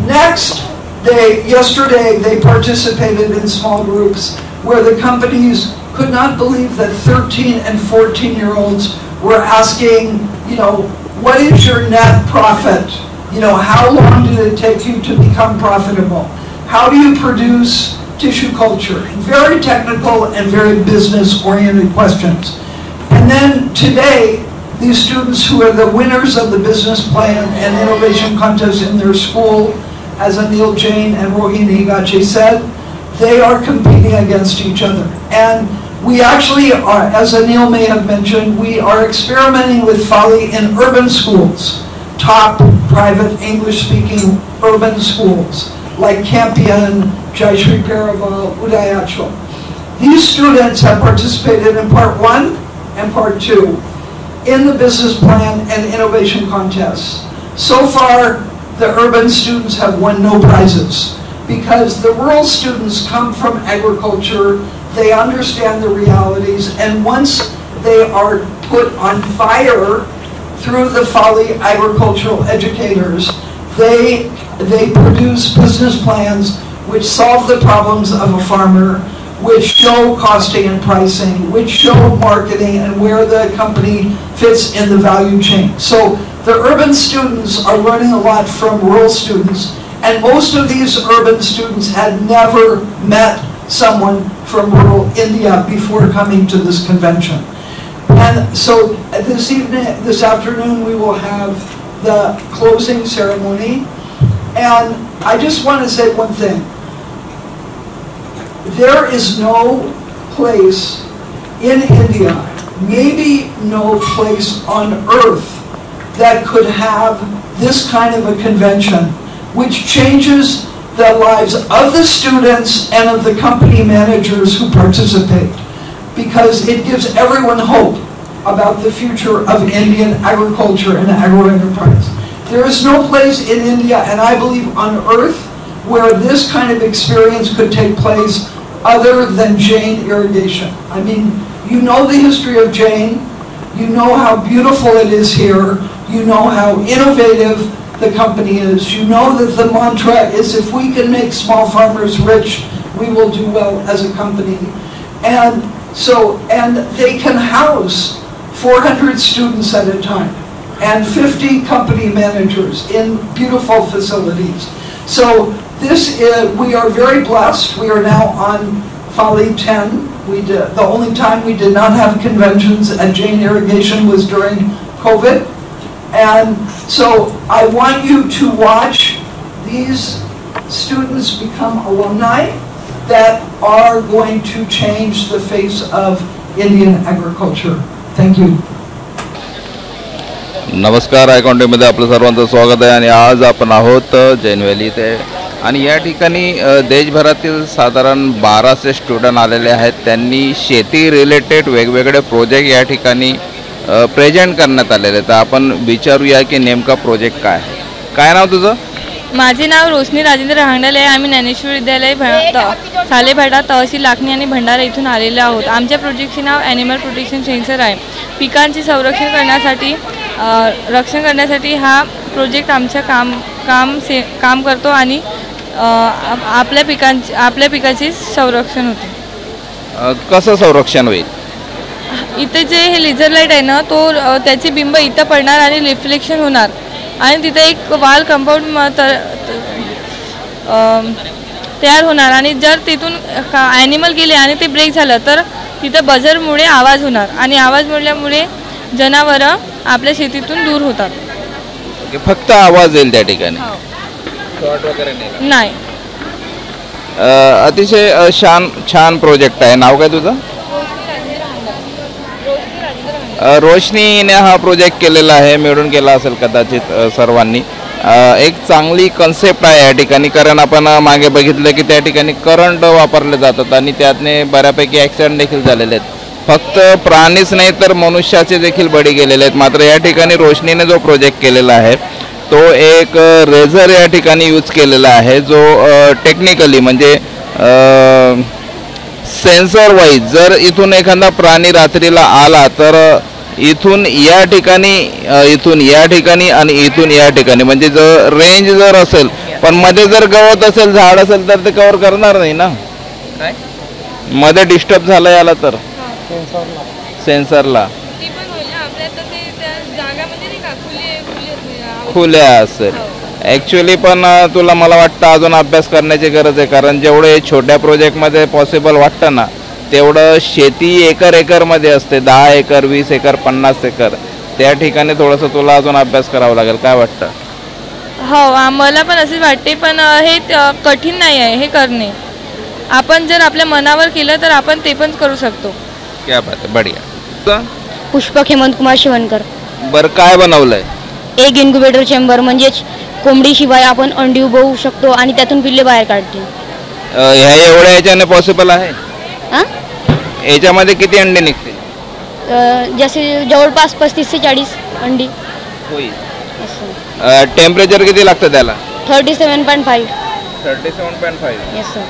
Next, yesterday they participated in small groups where the companies could not believe that 13 and 14-year-olds were asking, what is your net profit? How long did it take you to become profitable? How do you produce tissue culture? Very technical and very business-oriented questions. And then today, these students who are the winners of the business plan and innovation contest in their school, as Anil Jain and Rohini Higache said, they are competing against each other. And we actually are, as Anil may have mentioned, we are experimenting with FALI in urban schools, top private English-speaking urban schools, like Campion, Jayashree Parival, Udayachal. These students have participated in part 1 and part 2 in the business plan and innovation contests. So far, the urban students have won no prizes because the rural students come from agriculture, they understand the realities, and once they are put on fire through the FALI agricultural educators, they produce business plans which solve the problems of a farmer, which show costing and pricing, which show marketing and where the company fits in the value chain. So the urban students are learning a lot from rural students, and most of these urban students had never met someone from rural India before coming to this convention. And so this afternoon we will have the closing ceremony, and I just want to say one thing. There is no place in India, maybe no place on earth, that could have this kind of a convention, which changes the lives of the students and of the company managers who participate, because it gives everyone hope about the future of Indian agriculture and agro-enterprise. There is no place in India, and I believe on earth, where this kind of experience could take place other than Jain irrigation. I mean, you know the history of Jain, you know how beautiful it is here, you know how innovative the company is, you know that the mantra is if we can make small farmers rich, we will do well as a company. And they can house 400 students at a time and 50 company managers in beautiful facilities. So we are very blessed. We are now on FALI 10. The only time we did not have conventions at Jain Irrigation was during COVID. And so I want you to watch these students become alumni that are going to change the face of Indian agriculture. Thank you. नमस्कार, icon टीव्हीमध्ये आपलं सर्वांचं स्वागत आहे. आणि आज आपण आहोत जैन व्हॅली इथे, आणि या ठिकाणी देशभरातील साधारण 1200 स्टुडंट आलेले आहेत. त्यांनी शेती रिलेटेड वेगवेगळे प्रोजेक्ट या ठिकाणी प्रेझेंट करण्यात आलेले आहेत. तर आपण विचारूया की नेमका प्रोजेक्ट काय आहे. काय नाव तुझं? माझे नाव रोशनी राजेंद्र हांगडाले आहे. आम्ही ज्ञानेश्वर विद्यालय सालेभाटा, तहसील लाखनी आणि भंडारा इथून आलेले आहोत. आमच्या प्रोजेक्टचे नाव ॲनिमल प्रोटेक्शन सेन्सर आहे. पिकांचे संरक्षण करण्यासाठी हा प्रोजेक्ट आमच्या काम करतो आणि आपल्या पिकाचे संरक्षण होते. कसं संरक्षण होईल? इथे जे हे लेझर लाईट आहे ना, तो त्याची बिंब इथं पडणार आणि रिफ्लेक्शन होणार, आणि तिथे एक वाल कंपाऊंड तयार होणार, आणि जर तिथून ॲनिमल गेले आणि ते ब्रेक झालं तर तिथं बझरमुळे आवाज होणार, आणि आवाज मोडल्यामुळे जनावरं आपल्या शेतीतून दूर होतात. फक्त आवाज येईल त्या ठिकाणी, शॉट वगैरे नाही. अतिशय छान प्रोजेक्ट आहे. नाव काय तुझं? रोशनीने हा प्रोजेक्ट केलेला आहे, मिळून केला असेल कदाचित सर्वांनी. एक चांगली कन्सेप्ट आहे या ठिकाणी, कारण आपण मागे बघितलं की त्या ठिकाणी करंट वापरले जातात आणि त्यातने बऱ्यापैकी ॲक्सिडेंट देखील झालेले आहेत. फक्त प्राणीच नाही तर मनुष्याचे देखील बळी गेलेले आहेत. मात्र या ठिकाणी रोशनीने जो प्रोजेक्ट केलेला आहे तो एक रेझर या ठिकाणी यूज केलेला आहे, जो टेक्निकली म्हणजे सेन्सर वाईज जर इथून एखादा प्राणी रात्रीला आला तर इथून या ठिकाणी आणि इथून या ठिकाणी म्हणजे जर रेंज जर असेल पण मध्ये जर गवत असेल झाड असेल तर ते कव्हर करणार नाही ना. मध्ये डिस्टर्ब झालं याला तर सेन्सरला खुल्या असेल ॲक्च्युली. पण तुला मला वाटतं अजून अभ्यास करण्याची गरज आहे, कारण जेवढे छोट्या प्रोजेक्टमध्ये पॉसिबल वाटतं ना तेवढं शेती एकरमध्ये असते, 10 एकर 20 एकर 50 एकर. त्या ठिकाणी थोडंसं तुला अजून अभ्यास करावा लागेल. काय वाटतं? हो, मला पण असे वाटते, पण हे कठीण नाही आहे हे करणे. आपण जर आपल्या मनावर केलं तर आपण ते पण करू शकतो. क्या बात आहे, बढिया. पुष्पक हेमंत कुमार शिवणकर. बरं, काय बनवलंय? एक इन्क्युबेटर चेंबर, म्हणजेच कोंबडीशिवाय आपण अंडी उगवू शकतो आणि त्यातून पिल्ले बाहेर काढतील. ह्या एवढ्या याच्याने पॉसिबल आहे? याच्यामध्ये किती अंडे निघतील? जसे जवळपास 35 ते 40 अंडी होईल. टेम्परेचर किती लागतं त्याला? 37.5. 37.5. Yes sir.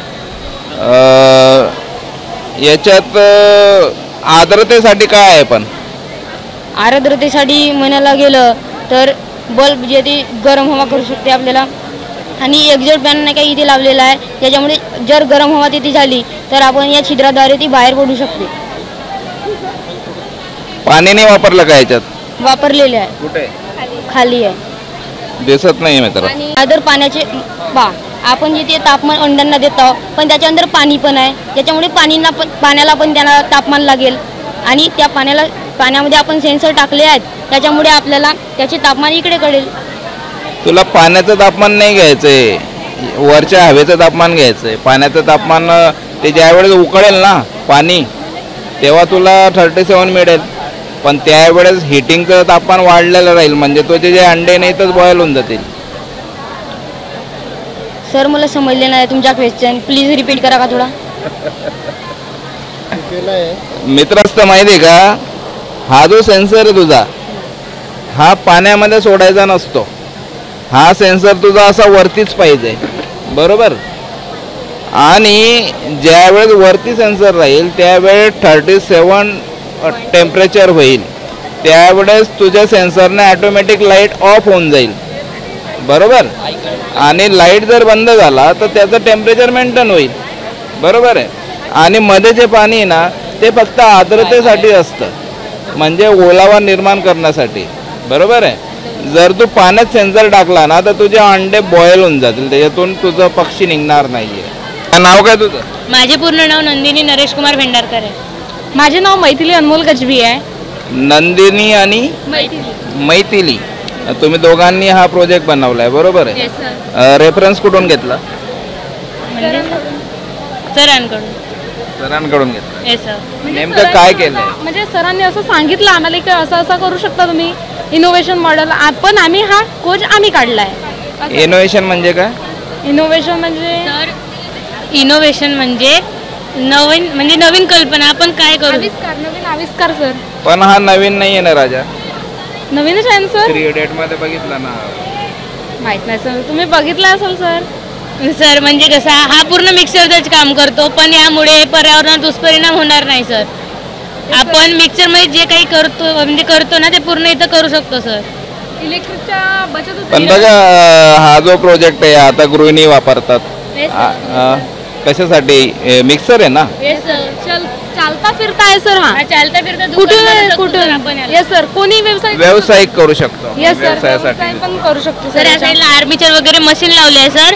याच्यात आर्द्रतेसाठी काय आहे? पण आर्द्रतेसाठी म्हणायला गेलं तर बल्ब जे ते गरम हवा करू शकते आपल्याला, आणि एक्झॉस्ट फॅन नाही काही इथे लावलेला आहे, त्याच्यामुळे जर गरम हवा तिथे झाली तर आपण या छिद्राद्वारे ती बाहेर पडू शकते. पाणी नाही वापरलं का याच्यात? वापरलेले आहे. कुठे? खाली आहे, दिसत नाही मित्र. अदर पाण्याचे आपण जिथे तापमान अंड्यांना देतो पण त्याच्या अंदर पाणी पण आहे, त्याच्यामुळे पाण्याला पण त्याला तापमान लागेल आणि त्या पाण्यामध्ये आपण सेन्सर टाकले आहेत, त्याच्यामुळे आपल्याला त्याचे तापमान इकडे कळेल. तुला पाण्याचं तापमान नाही घ्यायचंय, वरच्या हवेचं तापमान घ्यायचंय. पाण्याचं तापमान ते ज्यावेळेस उकळेल ना पाणी तेव्हा तुला 37 मिळेल, पण त्यावेळेस हिटिंगचं तापमान वाढलेलं राहील, म्हणजे तुझे जे अंडे नाही तर बॉईल होऊन जातील. सर मला समजले नाही तुमचा क्वेश्चन, प्लीज रिपीट करा का थोडा. मित्रांस तर माहिती आहे का, हा जो सेन्सर आहे तुझा हा पाण्यामध्ये सोडायचा नसतो. हा सेन्सर तुझा असा वरतीच पाहिजे, बरोबर. आणि ज्यावेळेस वरती सेन्सर राहील त्यावेळेस 37 टेम्परेचर होईल, त्यावेळेस तुझ्या सेन्सरने ऑटोमॅटिक लाईट ऑफ होऊन जाईल, बरोबर. आणि लाईट जर बंद झाला तर त्याचं टेम्परेचर मेंटेन होईल, बरोबर आहे. आणि मध्ये जे पाणी आहे ना ते फक्त आर्द्रतेसाठी असतं, म्हणजे ओलावा निर्माण करण्यासाठी, बरोबर आहे. जर तू पाण्यात सेन्सर टाकला ना तर तुझे अंडे बॉईल होऊन जातील, त्याच्यातून तुझं पक्षी निघणार नाहीये. नाव काय तुझं? माझे पूर्ण नाव नंदिनी नरेश कुमार भेंडारकर आहे. माझे नाव मैथिली अनमोल गजबी आहे. नंदिनी आणि मैथिली, तुम्ही दोघांनी हा प्रोजेक्ट बनवलाय, बरोबर आहे. रेफरन्स कुठून घेतला? सरांकडून घेतला. नेमकं काय केलंय? म्हणजे सरांनी असं सांगितलं आम्हाला की असं असं करू शकता तुम्ही इनोव्हेशन मॉडेल, पण आम्ही हा कोच आम्ही काढलाय. इनोव्हेशन म्हणजे काय? इनोव्हेशन म्हणजे नवीन कल्पना आपण काय करू, नवीन आविष्कार सर. पण हा नवीन नाही आहे ना राजा? नवीनच आहे सर. 3 Idiot मध्ये बघितला ना? माहित नाही सर, तुम्ही बघितला असेल सर. सर म्हणजे कसा हा पूर्ण मिक्सरच काम करतो, पण यामुळे पर्यावरणावर दुष्परिणाम होणार नाही सर. आपण मिक्सर मध्ये जे काही करतो ना ते पूर्ण इथं करू शकतो सर. इलेक्ट्रिकच्या बचत. पण बघा हा जो प्रोजेक्ट आहे आता गृहिणी वापरतात, कशासाठी? मिक्सर आहे ना? चालता फिरता आहे सर. हा चालता फिरता कुठून आपण येस सर कोणी व्यावसायिक करू शकतो. येस सर, व्यवसाय पण करू शकतो सर. या साईडला आर्मीचर वगैरे मशीन लावले आहे सर.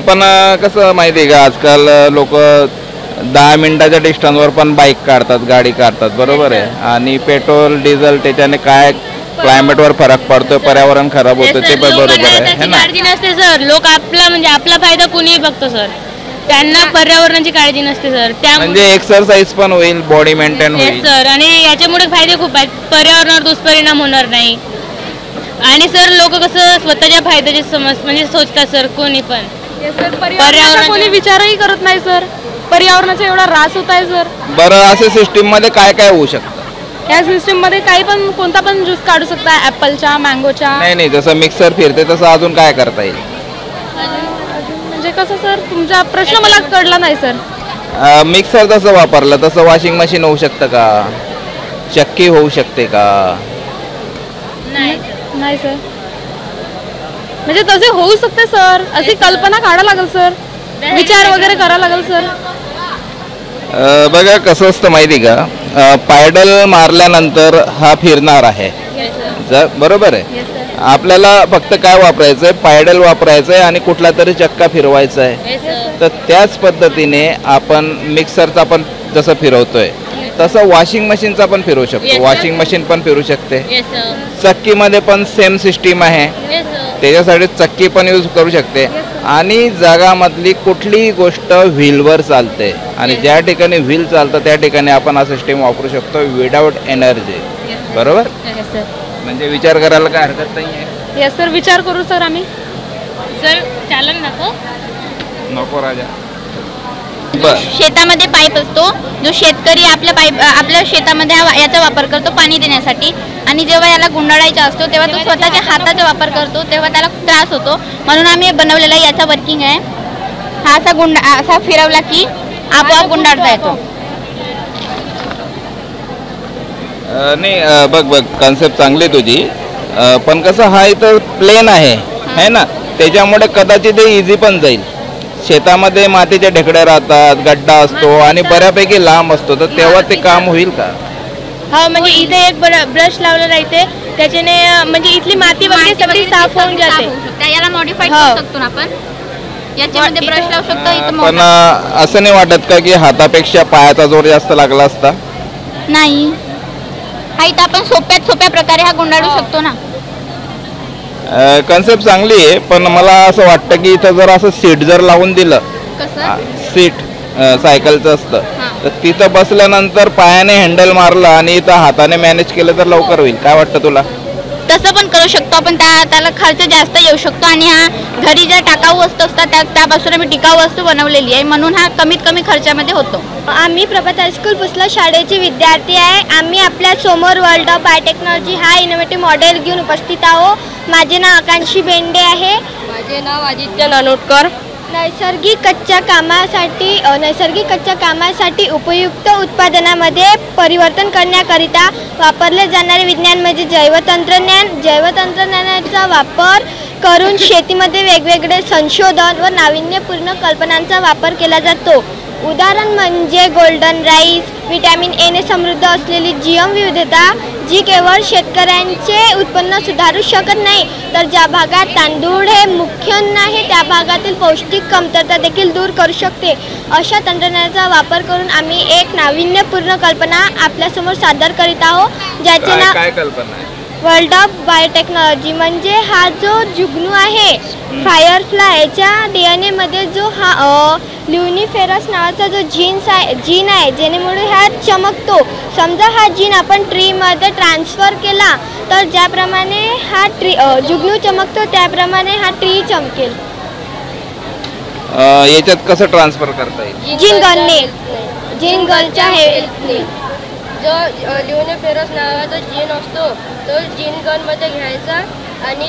पण कसं माहिती आहे का, आजकाल लोक 10 मिनिटाच्या डिस्टन्सवर पण बाईक काढतात, गाडी काढतात, बरोबर आहे. आणि पेट्रोल डिझेल त्याच्याने काय क्लायमेटवर फरक पडतो, पर्यावरण खराब होतं, ते पण बरोबर आहे ना. काळजी नसते सर. लोक आपला फायदा कुणीही बघतो सर, त्यांना पर्यावरणाची काळजी नसते सर. म्हणजे एक्सरसाइज पण होईल, बॉडी मेंटेन होईल सर. आणि याच्यामुळे फायदे खूप आहेत, पर्यावरणावर दुष्परिणाम होणार नाही. आणि सर लोक कसं स्वतःच्या फायद्याची म्हणजे सोचतात सर, कोणी पण पर्यावरणाचा कोणी विचारही करत नाही सर. पर्यावरणाचा एवढा ऱ्हास होत आहे सर. बरं, अशा सिस्टीम मध्ये काय काय होऊ शकतं? या सिस्टीम मध्ये काही पण कोणता पण ज्यूस काढू शकता, ऍपलचा, मँगोचा. नाही, जसं मिक्सर फिरते तसं अजून काय करता येईल? म्हणजे कसं सर, तुमचा प्रश्न मला कळला नाही सर. मिक्सर जसं वापरलं तसं वॉशिंग मशीन होऊ शकतं का? चक्की होऊ शकते का? नाही सर. म्हणजे तसे होऊ शकते सर, अशी कल्पना काढायला लागेल सर, विचार वगैरे करायला लागेल सर. बघा कसं असतं माहिती का, पायडल मारल्यानंतर हा फिरणार आहे, बरोबर आहे. आपल्याला फक्त काय वापरायचं आहे, पायडल वापरायचं आहे आणि कुठला तरी चक्का फिरवायचा आहे. तर त्याच पद्धतीने आपण मिक्सरचा पण जसं फिरवतोय तसं वॉशिंग मशीनचा पण फिरवू शकतो. वॉशिंग मशीन पण फिरू शकते. चक्कीमध्ये पण सेम सिस्टीम आहे, त्याच्यासाठी चक्की पण यूज करू शकते. आणि जगामधली कुठलीही गोष्ट व्हीलवर चालते आणि ज्या ठिकाणी व्हील चालतं त्या ठिकाणी आपण हा सिस्टीम वापरू शकतो विदाउट एनर्जी, बरोबर. म्हणजे विचार करायला काय हरकत नाही आहे. यस सर, विचार करू सर आम्ही. सर चालन नको राजा. शेतामध्ये पाईप असतो, जो शेतकरी आपल्या शेतामध्ये याचा वापर करतो पाणी देण्यासाठी. आणि जेव्हा याला गुंडाळायचा असतो तेव्हा तो स्वतःच्या हाताचा वापर करतो, तेव्हा त्याला त्रास होतो. म्हणून आम्ही बनवलेला याचा वर्किंग आहे. हा असा फिरवला की आपोआप गुंडाळता येतो. नाही बघ कॉन्सेप्ट चांगली तुझी, पण कसं हा इथं प्लेन आहे ना, त्याच्यामुळे कदाचित ते इझी पण जाईल. शेतामध्ये मातीचे ढेकळे राहतात, गड्डा असतो आणि बऱ्यापैकी लांब असतो, तर तेव्हा ते काम होईल का? हो, म्हणजे इथे एक ब्रश लावलेला इथे, त्याच्याने म्हणजे इथली माती वगैरे सगळी साफ होऊन जाते. याला मॉडिफाय करू शकतो आपण, याच्यामध्ये ब्रश लावू शकतो. पण असं नाही वाटत का की हातापेक्षा पायाचा जोर जास्त लागला असता? नाही, हा इथं आपण सोप्या प्रकारे हा गुंडाळू शकतो ना. कन्सेप्ट चांगली आहे, पण मला असं वाटतं की इथं जर असं सीट जर लावून दिलं, सीट सायकलचं असतं, तर तिथं बसल्यानंतर पायाने हँडल मारलं आणि इथं हाताने मॅनेज केलं तर लवकर होईल. काय वाटतं तुला? तसं पण करू शकतो आपण, त्याला खर्च जास्त येऊ शकतो. आणि हा घरी ज्या टाकाऊ वस्तू असतात त्यापासून आम्ही टिकाऊ वस्तू बनवलेली आहे, म्हणून हा कमीत कमी खर्चामध्ये होतो. आम्ही प्रभात हायस्कूल पुसला शाळेचे विद्यार्थी आहे. आम्ही आपल्या समोर वर्ल्ड ऑफ बायोटेक्नॉलॉजी हा इनोव्हेटिव्ह मॉडेल घेऊन उपस्थित आहोत. माझे नाव आकांक्षी बेंडे आहे. माझे नाव आदित्य नानोटकर. नैसर्गिक कच्च्या कामासाठी उपयुक्त उत्पादनामध्ये परिवर्तन करण्याकरिता वापरले जाणारे विज्ञान म्हणजे जैवतंत्रज्ञानाचा वापर करून शेतीमध्ये वेगवेगळे संशोधन व नाविन्यपूर्ण कल्पनांचा वापर केला जातो. उदाहरण म्हणजे गोल्डन राईस, व्हिटॅमिन एने समृद्ध असलेली जीएम विविधता, जी केवळ शेतकऱ्यांचे उत्पन्न सुधारू शकत नाही, तर ज्या भागात तांदूळ हे मुख्य अन्न आहे त्या भागातील पौष्टिक कमतरता देखील दूर करू शकते. अशा तंत्रज्ञानाचा वापर करून आम्ही एक नाविन्यपूर्ण कल्पना आपल्यासमोर सादर करीत आहोत, ज्याचे नाव काय कल्पना आहे? World of biotechnology. म्हणजे हा जो जुगनू आहे फायरफ्लाय, याच्या DNA मध्ये जो हा ल्युनिफेरस नावाचा जो जीन आहे जेणेमुळे हा चमकतो. समजा हा जीन आपण ट्रीमध्ये ट्रान्सफर केला तर ज्याप्रमाणे हा जुगनू चमकतो त्याप्रमाणे हा ट्री चमकेल. याच्यात कसं ट्रान्सफर करता येईल? जीन गनच्या हेल्पने. जो ल्युनिफेरस नावाचा जीन असतो तो जीन गनमध्ये घ्यायचा आणि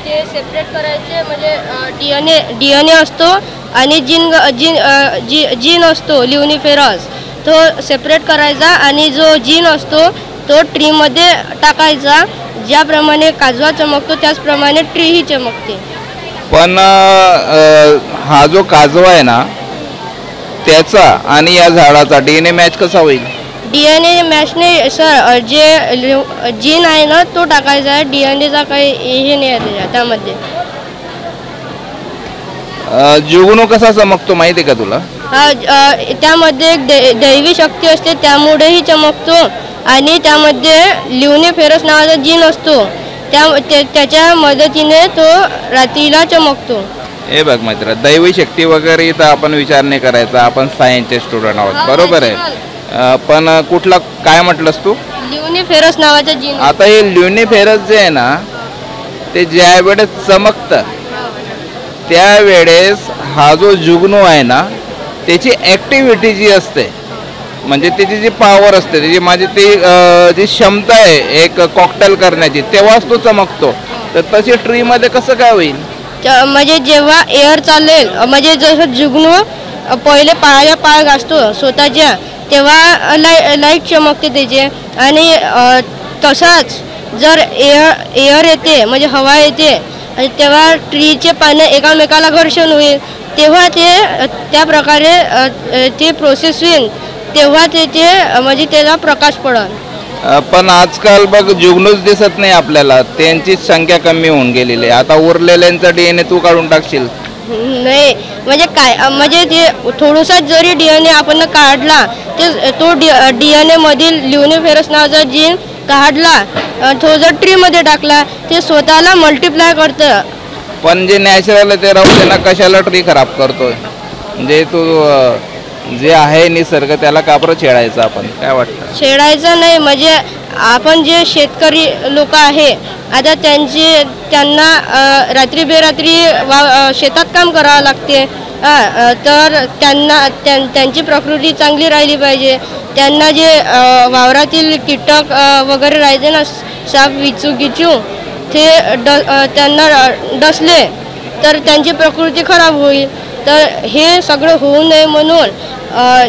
ते सेपरेट करायचे. म्हणजे DNA असतो आणि जीन असतो ल्युनिफेरस, तो सेपरेट करायचा आणि जो जीन असतो तो ट्रीमध्ये टाकायचा. ज्याप्रमाणे काजवा चमकतो त्याचप्रमाणे ट्रीही चमकते. पण हा जो काजवा आहे ना त्याचा आणि या झाडाचा DNA मॅच कसा होईल? DNA मॅचने सर जे जीन आहे ना तो टाकायचा आहे. DNAचा काही हे नाही आहे त्यामध्ये. जुगनू कसा चमकतो माहिती आहे का तुला? त्यामध्ये एक दैवी शक्ती असते त्यामुळेही चमकतो. आणि त्यामध्ये ल्युनिफेरस नावाचा जीन असतो त्याच्या मदतीने तो रात्रीला चमकतो. हे बघ मित्र, दैवी शक्ती वगैरे इथं आपण विचार नाही करायचा, आपण सायन्सचे स्टुडंट आहोत, बरोबर आहे. पण कुठला काय म्हटलंस तू? ल्युनिफेरस नावाचा जीन. आता हे ल्युनिफेरस जे आहे ना ते ज्यावेळेस चमकतं त्यावेळेस हा जो जुगनू आहे ना त्याची ॲक्टिव्हिटी जी असते म्हणजे त्याची जी पॉवर असते त्याची माझी ती जी क्षमता आहे एक कॉकटेल करण्याची तेव्हाच तो चमकतो. तर तशी ट्रीमध्ये कसं काय होईल? म्हणजे जेव्हा एअर चालेल म्हणजे जसं जुगनू पहिले पायाला पाय घासतो स्वतःच्या तेव्हा लाईट चमकते त्याचे. आणि तसाच जर एअर येते म्हणजे हवा येते आणि तेव्हा ट्रीचे पाने एकामेकाला घर्षण होईल तेव्हा ते त्या प्रकारे ते प्रोसेस होईल तेव्हा ते म्हणजे त्याला प्रकाश पडेल. पण आजकाल बघ जुगनूच दिसत नाही आपल्याला, त्यांची संख्या कमी होऊन गेलेली आहे. आता उरलेल्यांचा DNA तू काढून टाकशील? नाही म्हणजे काय म्हणजे ते थोडासा जरी DNA आपण काढला ते तो DNA मधील ल्युनिफेरस नावाचा जीन काढला तो जर ट्रीमध्ये टाकला ते स्वतःला मल्टिप्लाय करतं. पण जे नॅचरल आहे ते राहू दे ना, कशाला ट्री खराब करतोय? म्हणजे तू जे आहे निसर्ग त्याला का बरं छेडायचं आपण? काय वाटतं? छेडायचं नाही म्हणजे आपण जे शेतकरी लोक आहे आता त्यांना रात्री बेरात्री शेतात काम करावं लागते. तर त्यांची प्रकृती चांगली राहिली पाहिजे. त्यांना जे वावरातील कीटक वगैरे राहायचे ना साप विचू ते त्यांना डसले तर त्यांची प्रकृती खराब होईल. तर हे सगळं होऊ नये म्हणून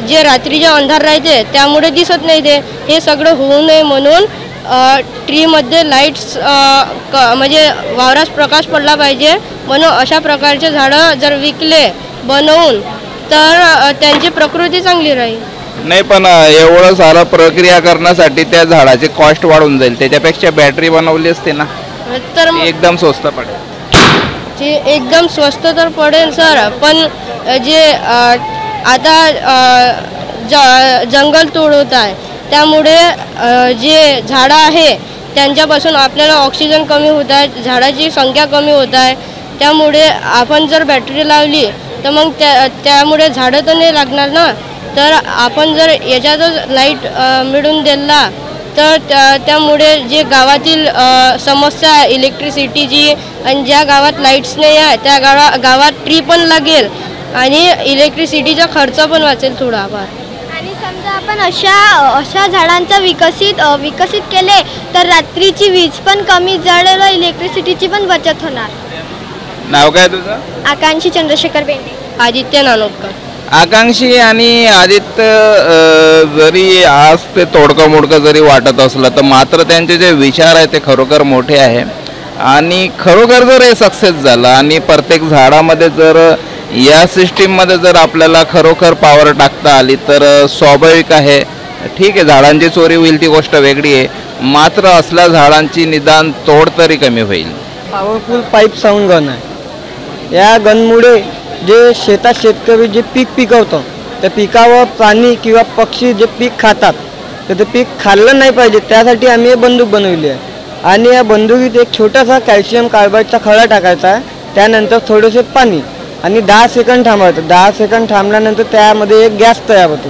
जे रात्रीचे अंधार राहते त्यामुळे दिसत नाही ते हे सगळं होऊ नये म्हणून ट्रीमध्ये लाईट्स म्हणजे वावरास प्रकाश पडला पाहिजे म्हणून अशा प्रकारचे झाडं जर विकले बनवून तर त्यांची प्रकृती चांगली राहील. नाही पण एवढं सारं प्रक्रिया करण्यासाठी त्या झाडाची कॉस्ट वाढून जाईल. त्याच्यापेक्षा बॅटरी बनवली असते ना तर एकदम स्वस्त पडेल. ते एकदम स्वस्त तर पडेल सर पण जे आता जंगल तोड होत आहे त्यामुळे जे झाडं आहे त्यांच्यापासून आपल्याला ऑक्सिजन कमी होत आहे, झाडाची संख्या कमी होत आहे. त्यामुळे आपण जर बॅटरी लावली तर मग त्यामुळे झाडं तर नाही लागणार ना. तर आपण जर याच्यातच लाईट मिळून दिला तर त्यामुळे जे गावातील समस्या आहे इलेक्ट्रिसिटीची आणि ज्या गावात लाईट्स नाही आहे त्या गावात ट्री पण लागेल आणि इलेक्ट्रिसिटीचा खर्च पण वाचेल थोडाफार. आणि समजा आपण अशा झाडांचा विकसित केले तर रात्रीची वीज पण कमी जळेल व इलेक्ट्रिसिटीची पण बचत होणार. नाव काय तुझं? आकांक्षी चंद्रशेखर बेंडे. आदित्य नानोटकर. आकांक्षी आणि आदित्य जरी आज ते तोडकं मोडकं जरी वाटत असलं तर मात्र त्यांचे जे विचार आहे ते खरोखर मोठे आहे. आणि खरोखर जर हे सक्सेस झालं आणि प्रत्येक झाडामध्ये जर या सिस्टीममध्ये जर आपल्याला खरोखर पॉवर टाकता आली तर स्वाभाविक आहे. ठीक आहे झाडांची चोरी होईल ती गोष्ट वेगळी आहे मात्र असल्या झाडांची निदान तोड तरी कमी होईल. पॉवरफुल पाईप साऊंड गन आहे. या गनमुळे जे शेतात शेतकरी जे पीक पिकवतो त्या पिकावर प्राणी किंवा पक्षी जे पीक खातात तर ते पीक खाल्लं नाही पाहिजे त्यासाठी आम्ही हे बंदूक बनवली आहे. आणि या बंदुकीत एक छोटासा कॅल्शियम कार्बाईडचा खडा टाकायचा आहे त्यानंतर थोडेसे पाणी आणि 10 सेकंद थांबवायचं. 10 सेकंद थांबल्यानंतर त्यामध्ये एक गॅस तयार होतो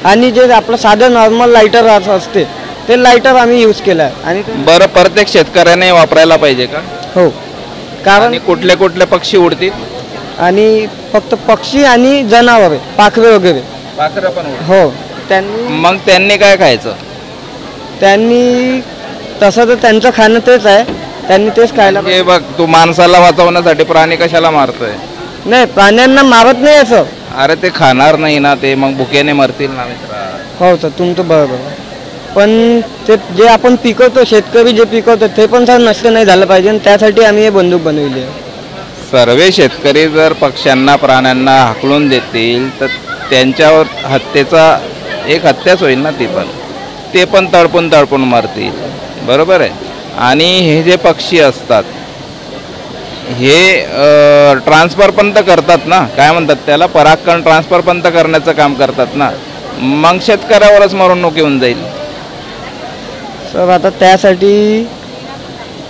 आणि जे आपलं साधं नॉर्मल लायटर असते ते लायटर आम्ही यूज केलं आहे. आणि बरं प्रत्येक शेतकऱ्याने वापरायला पाहिजे का? हो कारण कुठले कुठले पक्षी उडतील? आणि फक्त पक्षी आणि जनावरे पाखरे वगैरे. पाखरं पण हो. मग त्यांनी काय खायचं? त्यांनी तसं तर त्यांचं खाणं तेच आहे त्यांनी तेच खायला. हे बघ तू माणसाला वाचवण्यासाठी प्राणी कशाला मारतोय? नाही प्राण्यांना मारत नाही असं. अरे ते खाणार नाही ना ते मग भुकेने मरतील ना मित्रा. हो सर तुमचं बरोबर पण ते जे आपण पिकवतो शेतकरी जे पिकवतो ते पण सर नष्ट नाही झालं पाहिजे आणि त्यासाठी आम्ही हे बंदूक बनवली आहे. सर्व शेतकरी जर पक्ष्यांना प्राण्यांना हाकलून देतील तर त्यांच्यावर हत्येचा एक हत्याच होईल ना ते पण तडपून मरतील. बरोबर आहे. आणि हे जे पक्षी असतात हे ट्रान्सफर पण तर करतात ना काय म्हणतात त्याला परागकण ट्रान्सफर पण तर करण्याचं काम करतात ना मग शेतकऱ्यावरच मरणूक येऊन जाईल. सर आता त्यासाठी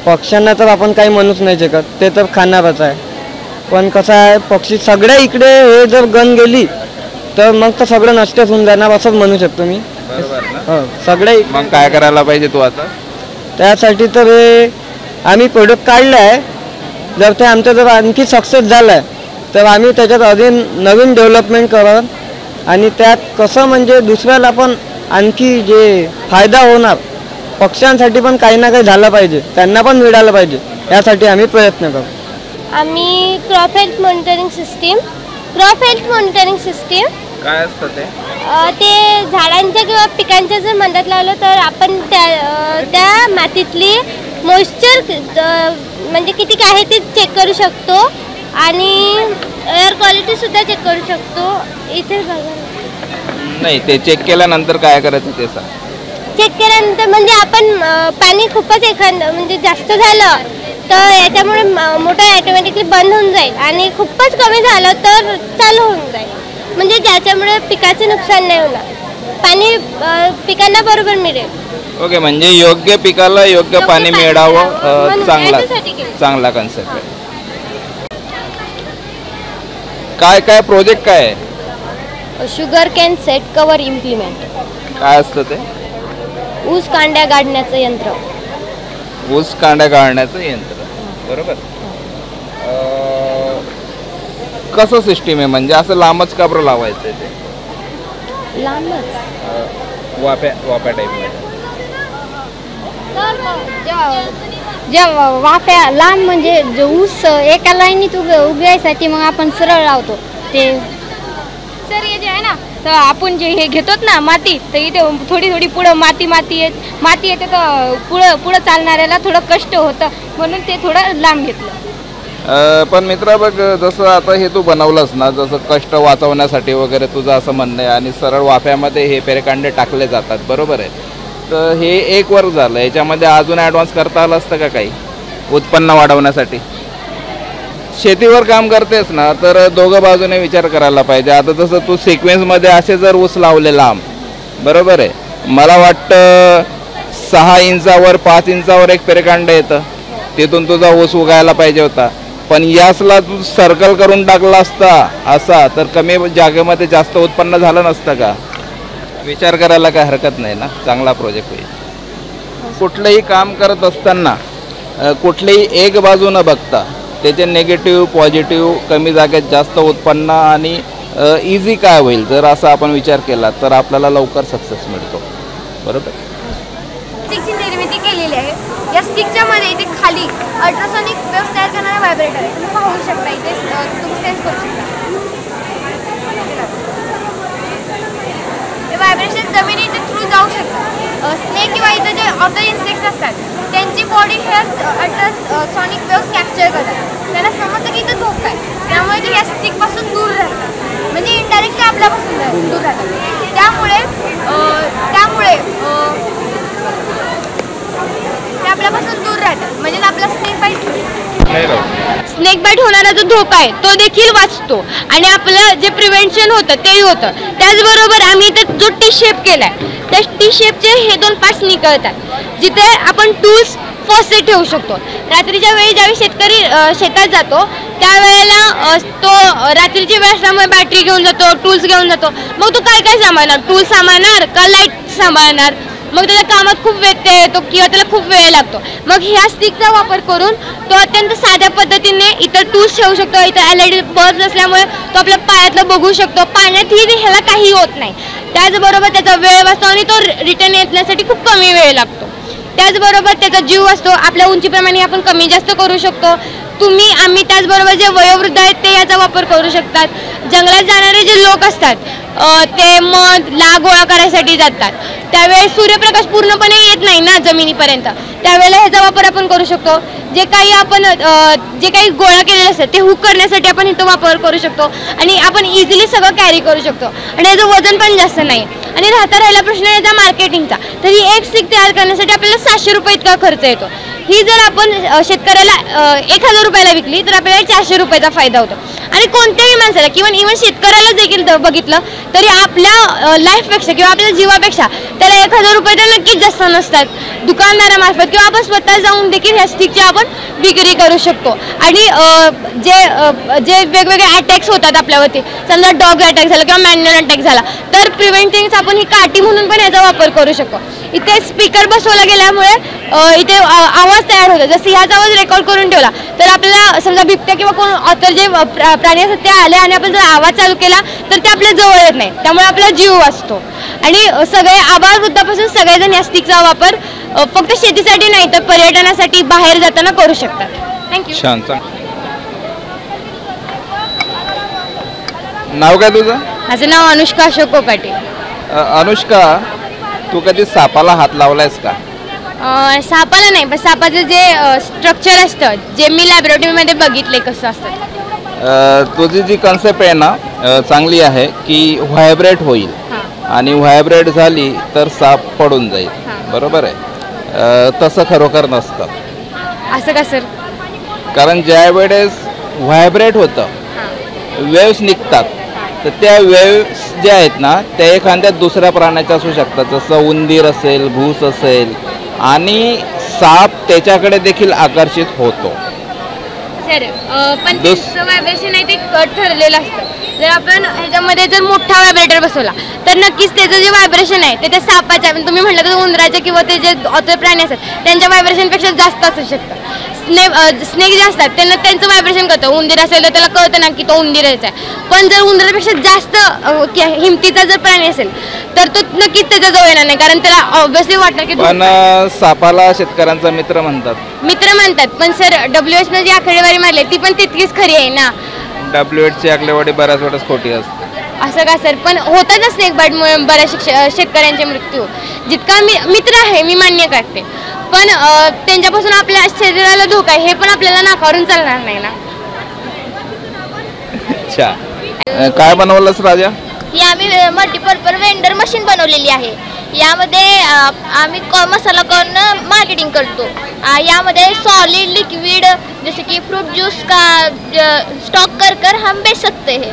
पक्ष्यांना तर आपण काही म्हणूच नाही शकत ते तर खाणारच आहे. पण कसं आहे पक्षी सगळ्या इकडे हे जर गन गेली तर मग तर सगळं नष्टच होऊन जाणार असंच म्हणू शकतो मी. बरोबर ना? हो सगळे. मग काय करायला पाहिजे तू आता? त्यासाठी तर हे आम्ही प्रोडक्ट काढलं आहे. जर ते आमचं जर आणखी सक्सेस झालं आहे तर आम्ही त्याच्यात अजून नवीन डेव्हलपमेंट करत आणि त्यात कसं म्हणजे दुसऱ्याला पण आणखी जे फायदा होणार, पक्ष्यांसाठी पण काही ना काही झालं पाहिजे, त्यांना पण मिळालं पाहिजे, यासाठी आम्ही प्रयत्न करू. आम्ही क्रॉप हेल्थ मॉनिटरिंग सिस्टीम काय असतं ते? ते झाडांच्या किंवा पिकांच्या जर मंदात लावलं तर आपण त्या मातीतली मॉइश्चर म्हणजे किती आहे ते चेक करू शकतो आणि एअर क्वालिटी सुद्धा चेक करू शकतो. इथे बघा नाही, ते चेक केल्यानंतर काय करायचं ते सांग. चेक केल्यानंतर म्हणजे आपण पाणी खूपच एखादं म्हणजे जास्त झालं तर याच्यामुळे मोटर ऑटोमॅटिकली बंद होऊन जाईल आणि खूपच कमी झालं तर चालू होऊन जाईल, म्हणजे ज्याच्यामुळे पिकाचे नुकसान नाही होणार, पाणी पिकांना बरोबर मिळेल. ओके, म्हणजे योग्य पिकाला योग्य पाणी मिळावं, चांगला कन्सेप्ट आहे. काय काय प्रोजेक्ट काय आहे? Sugar can set cover implement. काय असतं ते? ऊस कांड्या गाडण्याचं यंत्र. ऊस कांड्या गाळण्याचं यंत्र, बरोबर. कसं सिस्टीम आहे, म्हणजे असं लांबच का बरं लावायचं आहे ते? लांबच वाफ्या टाईपमध्ये. ज्या वाफ्या लांब म्हणजे जो ऊस एका लाईनीत उगवायसाठी मग आपण सरळ लावतो ते. सर हे जे आहे ना, तर आपण जे हे घेतोत ना माती, तर इथे थोडी थोडी पुढं माती येते तर पुढं चालणाऱ्याला थोडं कष्ट होतं, म्हणून ते थोडं लांब घेतलं. पण मित्रा बघ, जसं आता हे तू बनवलंस ना, जसं कष्ट वाचवण्यासाठी वगैरे तुझं असं म्हणणं आहे आणि सरळ वाफ्यामध्ये हे पेरेकांडे टाकले जातात, बरोबर आहे. तर हे एक वर्क झालं, याच्यामध्ये अजून ॲडव्हान्स करता आलं असतं का काही उत्पन्न वाढवण्यासाठी? शेतीवर काम करतेस ना, तर दोघं बाजूने विचार करायला पाहिजे. आता जसं तू सिक्वेन्समध्ये असे जर ऊस लावले लांब, बरोबर आहे, मला वाटतं 6 इंचावर 5 इंचावर एक पेरेकांडं येतं, तिथून तुझा ऊस उगायला पाहिजे होता. पण यासला तू सर्कल करून टाकला असता असा, तर कमी जागेमध्ये जास्त उत्पन्न झालं नसतं का? विचार करायला काय हरकत नाही ना, चांगला प्रोजेक्ट होईल. कुठलंही काम करत असताना कुठलीही एक बाजू न बघता त्याचे निगेटिव्ह पॉझिटिव्ह, कमी जागेत जास्त उत्पन्न आणि इझी काय होईल, जर असा आपण विचार केला तर आपल्याला लवकर सक्सेस मिळतो, बरोबर. स्टिकची निर्मिती केलेली आहे. या स्टिकच्या मध्ये इथे खाली अल्ट्रासॉनिक वेव्ह तयार करणारे व्हायब्रेटर आहे, तुम्ही पाहू शकता. इथे तुम्ही सेन्स करू शकता. हे व्हायब्रेशन जमिनीच्या थ्रू जाऊ शकतात. स्नेक किंवा इथे जे अदर इन्सेक्ट्स असतात त्यांची बॉडी हे अल्ट्रासॉनिक वेव्ह कॅप्चर करतात. त्यांना समजतं की इथं धोका आहे, त्यामुळे ते या स्टिकपासून दूर राहतात, म्हणजे इनडायरेक्टली आपल्यापासून दूर राहतात. त्यामुळे ते आपल्यापासून दूर राहतात, म्हणजे आपला स्नेक बाईट होणारा जो धोका आहे तो देखील वाचतो आणि आपलं जे प्रिव्हेंशन होतं तेही होतं. त्याचबरोबर आम्ही इथे जो टी शेप केलाय, त्या टी शेपचे हे 2 पार्ट्स निकळतात, जिथे आपण टूल्स फर्स्ट एड ठेवू शकतो. रात्रीच्या वेळी ज्यावेळी शेतकरी शेतात जातो त्यावेळेला तो रात्रीची वेळ असल्यामुळे बॅटरी घेऊन जातो, टूल्स घेऊन जातो. मग तो काय काय सांभाळणार? टूल्स सांभाळणार का लाईट सांभाळणार? मग त्याच्या कामात खूप व्यत्यय येतो किंवा त्याला खूप वेळ लागतो. मग ह्या स्टिकचा वापर करून तो अत्यंत साध्या पद्धतीने इतर टूल्स ठेवू शकतो. इतर LED बल्ब असल्यामुळे तो आपल्या पायातलं बघू शकतो. पाण्यातही ह्याला काही होत नाही. त्याचबरोबर त्याचा वेळ वाचतो आणि तो रिटर्न येण्यासाठी खूप कमी वेळ लागतो. त्याचबरोबर त्याचा जीव असतो, आपल्या उंचीप्रमाणे आपण कमी जास्त करू शकतो. आम्ही त्याचबरोबर जे वयोवृद्ध आहेत ते याचा वापर करू शकतात. जंगलात जाणारे जे लोक असतात ते मध गोळा करायसाठी जातात, त्यावेळेस सूर्यप्रकाश पूर्णपणे येत नाही ना जमिनीपर्यंत, त्यावेळेला ह्याचा वापर आपण करू शकतो. जे काही गोळा केलेलं असतं ते हुक करण्यासाठी आपण इथं वापर करू शकतो आणि आपण इझिली सगळं कॅरी करू शकतो आणि याचं वजन पण जास्त नाही. आणि राहिला प्रश्न याचा मार्केटिंगचा, तर ही एक स्टिक तयार करण्यासाठी आपल्याला 700 रुपये इतका खर्च येतो. ही जर आपण शेतकऱ्याला 1000 रुपयाला विकली तर आपल्याला 400 रुपयाचा फायदा होतो. आणि तरी कोणत्याही माणसाला किंवा इव्हन शेतकऱ्याला देखील बघितलं तरी आपल्या लाईफपेक्षा किंवा आपल्या जीवापेक्षा त्याला 1000 रुपये तर नक्कीच जास्त नसतात. दुकानदारामार्फत किंवा आपण स्वतः जाऊन देखील ह्या स्टिकची आपण विक्री करू शकतो. आणि जे वेगवेगळे अटॅक्स होतात आपल्यावरती, समजा डॉग अटॅक झाला किंवा मॅन्युअल अटॅक झाला, तर प्रिव्हेंटिंग आपण ही काठी म्हणून पण याचा वापर करू शकतो. इथे स्पीकर बसवला गेल्यामुळे इथे आवाज तयार होतो. जर सिंहाचा आवाज रेकॉर्ड करून ठेवला तर आपल्याला समजा बिबट्या किंवा कोण ऑथर जे प्राणी असतात ते आले आणि आपण जर आवाज चालू केला तर ते आपल्या जवळ येत नाही, त्यामुळे आपला जीव वाचतो. आणि सगळे आबालवृद्धापासून सगळेजण या स्टिकचा वापर फक्त शेतीसाठी नाही तर पर्यटनासाठी बाहेर जाताना करू शकतात. थँक्यू. छान. नाव काय तुझं? माझं नाव अनुष्का अशोक कोकाटे. अनुष्का, तू कधी सापाला हात लावलायस का? सापाला नाही, पण सापाचं जे स्ट्रक्चर असतं जे मी लॅबोरेटरीमध्ये बघितले कसं असतं. तुझी जी कन्सेप्ट आहे ना चांगली आहे की व्हायब्रेट होईल आणि व्हायब्रेट झाली तर साप पडून जाईल, बरोबर आहे. तसं खरोखर नसतं. असं का सर? कारण ज्या वेळेस व्हायब्रेट होतं, वेव्स निघतात, तर त्या वेव्स ज्या आहेत ना त्या एखाद्या दुसऱ्या प्राण्याच्या असू शकतात, जसं उंदीर असेल, घूस असेल, आणि साप त्याच्याकडे देखील आकर्षित होतो. सर पण त्याचं व्हायब्रेशन आहे ते ठरलेलं असतं. जर आपण ह्याच्यामध्ये जर मोठा व्हायब्रेटर बसवला तर नक्कीच त्याचं जे व्हायब्रेशन आहे ते त्या सापाच्या, तुम्ही म्हटलं तर उंदराचे किंवा ते जे ऑथर प्राणी असतात त्यांच्या व्हायब्रेशनपेक्षा जास्त असू शकतं. स्नेक जे असतात त्यांना त्यांचं व्हायब्रेशन कळतं. उंदीर असेल तर त्याला कळतं ना की तो उंदीरच आहे. पण जर उंदरापेक्षा जास्त हिमतीचा जर प्राणी असेल तर तो नक्कीच त्याच्या जवळ येणार नाही, कारण त्याला ऑब्व्हियसली वाटतं की. पण सापाला शेतकऱ्यांचा मित्र म्हणतात. मित्र म्हणतात, पण सर WHO जी आकडेवारी मारली ती पण तितकीच खरी आहे ना. WHO ची आकडेवारी बऱ्याच वेळेस खोटी असते. असं का सर? पण होतातच स्नेक बाईटमुळे बऱ्याच शेतकऱ्यांचे मृत्यू. जितका मित्र आहे मी मान्य करते, पण त्यांच्यापासून आपल्या शरीराला धोका आहे हे पण आपल्याला नाकारून चालणार नाही ना. अच्छा, काय बनवलंस राजा? ही आम्ही मल्टीपर्पज वेंडर मशीन बनवलेली आहे. यामध्ये आम्ही मसाला कॉर्न मार्केटिंग करतो. यामध्ये सॉलिड लिक्विड जैसे कि फ्रूट जूस का स्टॉक कर हम बेच सकते हैं.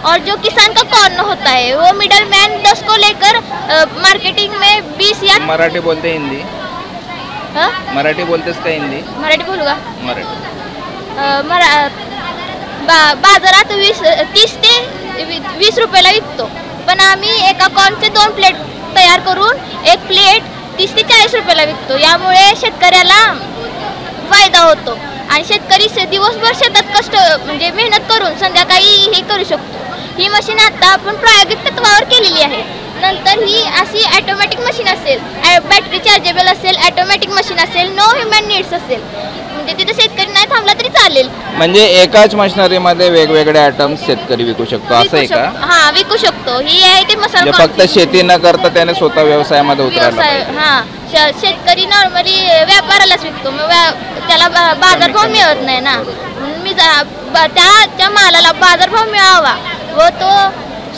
और जो किसान का कॉर्न होता है वो मिडल मैन 10 को लेकर मार्केटिंग में 20 या. मराठी बोलते हिंदी? हाँ, मराठी बोलतेस का हिंदी? मराठी बोलू का? मराठी. बाजारात 30 ते 20 रुपयाला विकतो, पण आम्ही एका कॉर्नचे 2 प्लेट तयार करून एक प्लेट 30 ते 40 रुपयाला विकतो. यामुळे शेतकऱ्याला फायदा होतो आणि शेतकरी दिवसभर शेतात कष्ट म्हणजे मेहनत करून संध्याकाळी हे करू शकतो. ही मशीन आता आपण प्रायोगिक तत्वावर केलेली आहे. नंतर ही अशी ॲटोमॅटिक मशीन असेल, बॅटरी चार्जेबल असेल, ॲटोमॅटिक मशीन असेल, नो ह्युमन नीड्स असेल, म्हणजे तिथे शेतकरी नाही थांबला तरी चालेल. म्हणजे एकाच मशिनरीमध्ये वेगवेगळे आयटम्स शेतकरी विकू शकतो, असं आहे का? हां, विकू शकतो. ही आहे ते मसाला फक्त शेती न करता त्याने स्वतः व्यवसायामध्ये उतरायला पाहिजे. हां, शेतकरी नॉर्मली व्यापारालाच विकतो, मग त्याला बाजारभाव मिळत नाही ना. मी त्या मालाला बाजारभाव मिळावा व तो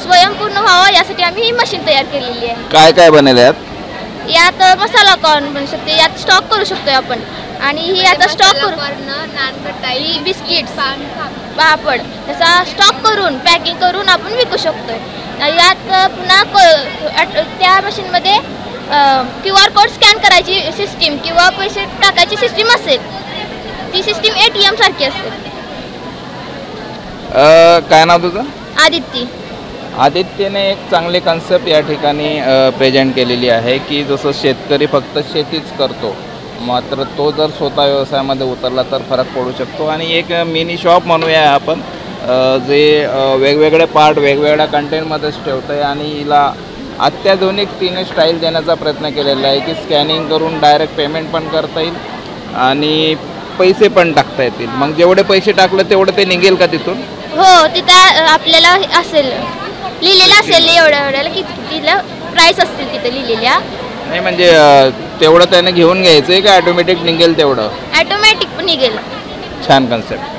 स्वयंपूर्ण व्हावा यासाठी आम्ही ही मशीन तयार केलेली आहे. काय काय बनेल यात? यात मसाला कॉर्न बनू शकते, यात स्टॉक करू शकतोय आपण. आणि ही आता स्टॉक करून नानकटाई, बिस्किट्स, पापड त्याचा स्टॉक करून पॅकिंग करून आपण विकू शकतोय. यात पुन्हा त्या मशीनमध्ये QR कोड स्कॅन करायची सिस्टीम किंवा पैसे टाकायची सिस्टीम असेल. ती सिस्टीम ATM सारखी असते. काय नाव तुझं? आदित्य. आदित्यने एक चांगली कन्सेप्ट या ठिकाणी प्रेझेंट केलेली आहे की जसं शेतकरी फक्त शेतीच करतो, मात्र तो जर स्वतः व्यवसायामध्ये उतरला तर फरक पडू शकतो. आणि एक मिनी शॉप म्हणूया आपण, जे वेगवेगळे पार्ट वेगवेगळ्या कंटेंटमध्येच ठेवतं आहे आणि हिला अत्याधुनिक तिने स्टाईल देण्याचा प्रयत्न केलेला आहे की स्कॅनिंग करून डायरेक्ट पेमेंट पण करता येईल आणि पैसे पण टाकता येतील. मग जेवढे पैसे टाकलं तेवढं ते निघेल का तिथून? हो, तिथं आपल्याला असेल लिहिलेलं असेल एवढ्याला कितीला प्राइस असतील तिथे लिहिलेल्या. नाही म्हणजे तेवढं त्याने घेऊन घ्यायचं आहे का ऑटोमॅटिक निघेल तेवढं? ऑटोमॅटिक निघेल. छान कन्सेप्ट.